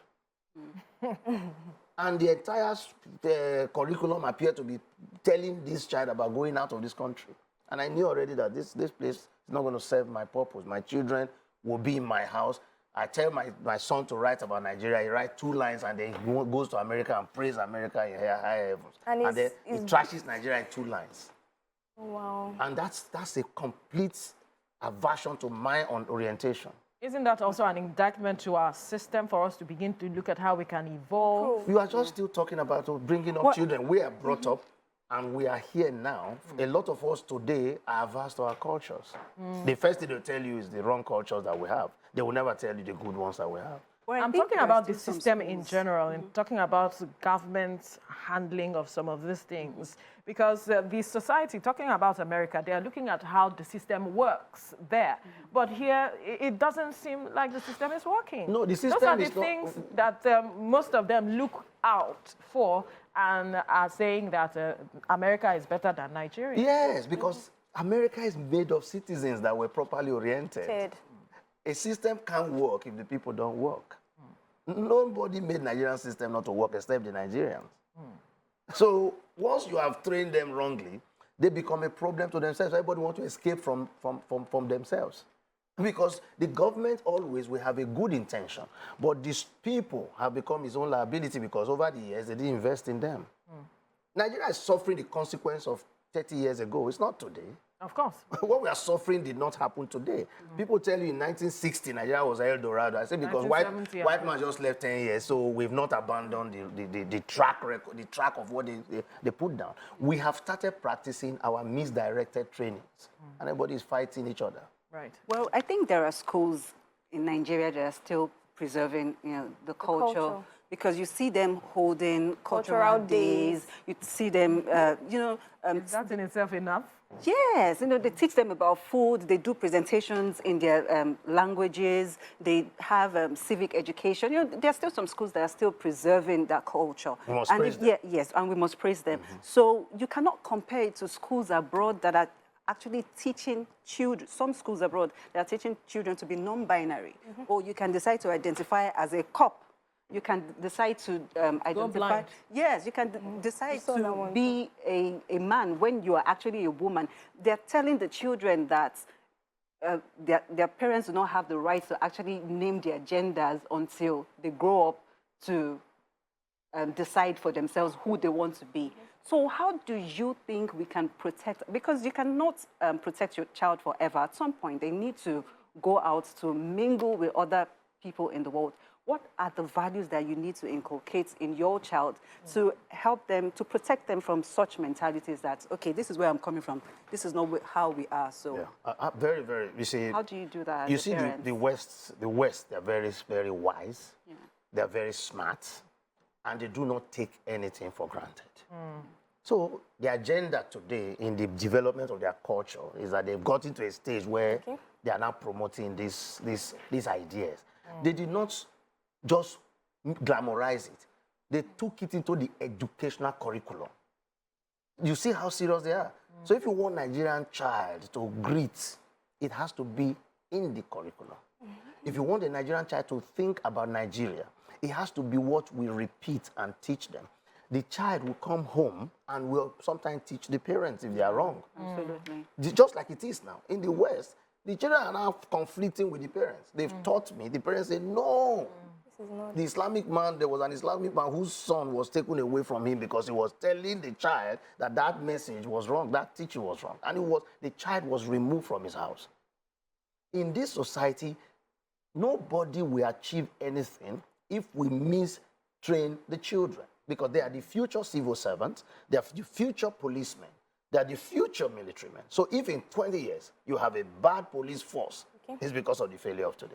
And the entire curriculum appeared to be telling this child about going out of this country. And I knew already that this place is not going to serve my purpose. My children will be in my house. I tell my son to write about Nigeria. He writes 2 lines and then he goes to America and praise America in high heavens. And then he trashes Nigeria in 2 lines. Wow. And that's a complete aversion to my own orientation. Isn't that also an indictment to our system for us to begin to look at how we can evolve? You are just still talking about bringing up children. We are brought up and we are here now. A lot of us today are averse to our cultures. The first thing they'll tell you is the wrong cultures that we have. They will never tell you the good ones that we have. Well, I'm talking about the system in general and talking about government's handling of some of these things. Because the society, talking about America, they are looking at how the system works there. But here, it doesn't seem like the system is working. No, the system Those are the is not... things that most of them look out for and are saying that America is better than Nigeria. Yes, because America is made of citizens that were properly oriented. A system can't work if the people don't work. Nobody made Nigerian system not to work except the Nigerians. So once you have trained them wrongly, they become a problem to themselves. Everybody wants to escape from themselves. Because the government always will have a good intention, but these people have become its own liability because over the years, they didn't invest in them. Nigeria is suffering the consequence of 30 years ago. It's not today. Of course. What we are suffering did not happen today. People tell you in 1960, Nigeria was El Dorado. I say because white man just left 10 years, so we've not abandoned the track record, the track of what they put down. We have started practicing our misdirected trainings, and everybody is fighting each other. Right. Well, I think there are schools in Nigeria that are still preserving, the culture. Because you see them holding cultural days. You see them, Is that in itself enough? Yes, they teach them about food. They do presentations in their languages. They have civic education. There are still some schools that are still preserving that culture. We must praise them. Yes, and we must praise them. So you cannot compare it to schools abroad that are actually teaching children. Some schools abroad that are teaching children to be non-binary. Or you can decide to identify as a cop. You can decide to identify. Yes, you can decide to be a man when you are actually a woman. They're telling the children that their parents do not have the right to actually name their genders until they grow up to decide for themselves who they want to be. So how do you think we can protect? Because you cannot protect your child forever. At some point, they need to go out to mingle with other people in the world. What are the values that you need to inculcate in your child to help them, to protect them from such mentalities that, okay, this is where I'm coming from. This is not how we are. So very, very, you see. How do you do that? You see, the West, they're very, very wise. Yeah. They're very smart. And they do not take anything for granted. So the agenda today in the development of their culture is that they've gotten to a stage where they are now promoting these ideas. They did not just glamorize it. They took it into the educational curriculum. You see how serious they are? So if you want Nigerian child to greet, it has to be in the curriculum. If you want a Nigerian child to think about Nigeria, it has to be what we repeat and teach them. The child will come home and will sometimes teach the parents if they are wrong. Absolutely. Just like it is now. In the West, the children are now conflicting with the parents. They've taught me. The parents say, no. This is not... The Islamic man, there was an Islamic man whose son was taken away from him because he was telling the child that that message was wrong, that teaching was wrong. And the child was removed from his house. In this society, nobody will achieve anything if we mistrain the children, because they are the future civil servants, they are the future policemen, they are the future military men. So if in 20 years you have a bad police force, it's because of the failure of today.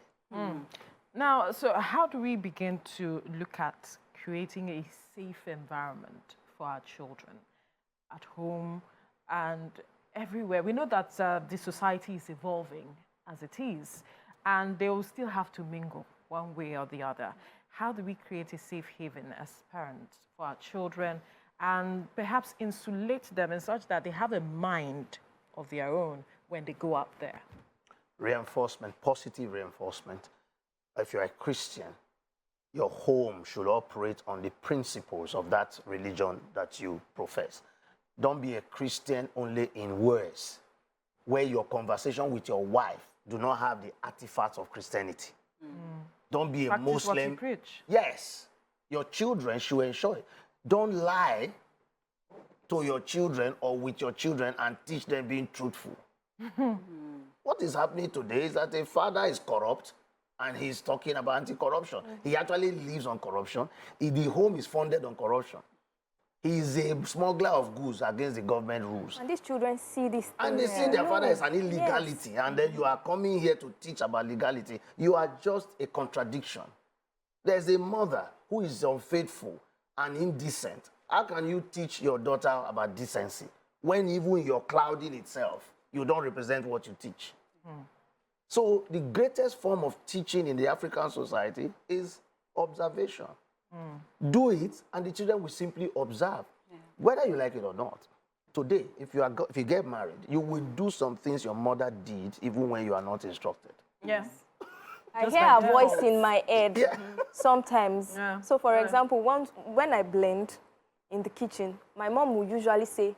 Now, so how do we begin to look at creating a safe environment for our children at home and everywhere? We know that the society is evolving as it is, and they will still have to mingle one way or the other. How do we create a safe haven as parents for our children and perhaps insulate them in such that they have a mind of their own when they go out there? Reinforcement, positive reinforcement. If you're a Christian, your home should operate on the principles of that religion that you profess. Don't be a Christian only in words, where your conversation with your wife do not have the artifacts of Christianity. Don't be a Practice Muslim. what you preach. Yes, your children should ensure it. Don't lie to your children or with your children and teach them being truthful. What is happening today is that a father is corrupt and he's talking about anti-corruption. He actually lives on corruption. The home is funded on corruption. He is a smuggler of goods against the government rules. And these children see this And they see their father is an illegality. Yes. And then you are coming here to teach about legality. You are just a contradiction. There's a mother who is unfaithful and indecent. How can you teach your daughter about decency when even your clouding itself, you don't represent what you teach? So the greatest form of teaching in the African society is observation. Do it, and the children will simply observe, whether you like it or not. Today, if you get married, you will do some things your mother did even when you are not instructed. Yes. I hear a voice in my head sometimes. Yeah. So, for example, when I blend in the kitchen, my mom will usually say,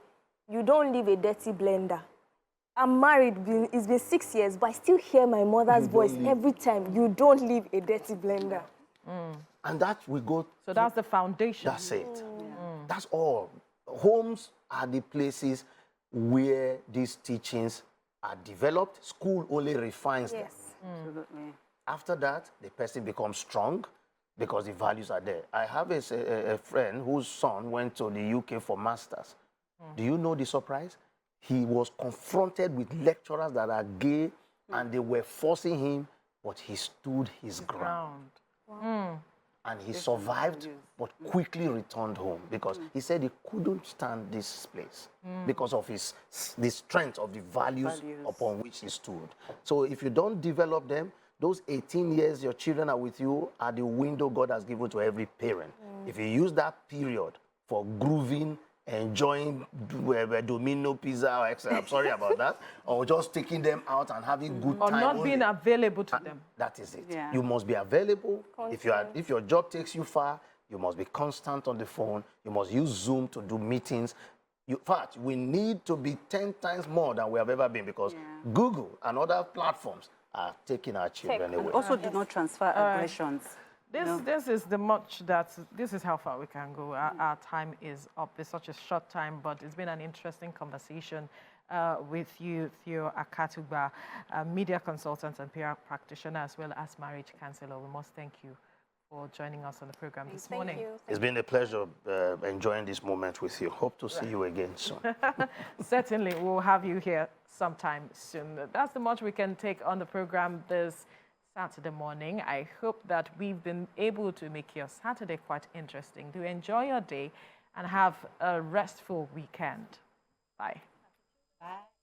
"You don't leave a dirty blender." I'm married, it's been 6 years, but I still hear my mother's voice every time. You don't leave a dirty blender. And that will go. So that's the foundation. That's it. That's all. Homes are the places where these teachings are developed. School only refines them. Absolutely. After that, the person becomes strong because the values are there. I have a friend whose son went to the UK for masters. Do you know the surprise? He was confronted with lecturers that are gay and they were forcing him, but he stood his ground. And he survived, but quickly returned home because he said he couldn't stand this place because of the strength of the values upon which he stood. So if you don't develop them, those 18 years your children are with you are the window God has given to every parent. If you use that period for grooving, enjoying Domino pizza, or I'm sorry about that, or just taking them out and having good Or time. not being available to them. That is it. Yeah. You must be available. If your job takes you far, you must be constant on the phone. You must use Zoom to do meetings. In fact, we need to be 10 times more than we have ever been because Google and other platforms are taking our children away. Also do not transfer aggressions. This is how far we can go. Our time is up. It's such a short time, but it's been an interesting conversation with you, Theo Akatugba, media consultant and PR practitioner, as well as marriage counselor. We must thank you for joining us on the program this morning. Thank you. It's been a pleasure enjoying this moment with you. Hope to see you again soon. Certainly, we'll have you here sometime soon. That's the much we can take on the program this Saturday morning. I hope that we've been able to make your Saturday quite interesting. Do enjoy your day and have a restful weekend. Bye. Bye.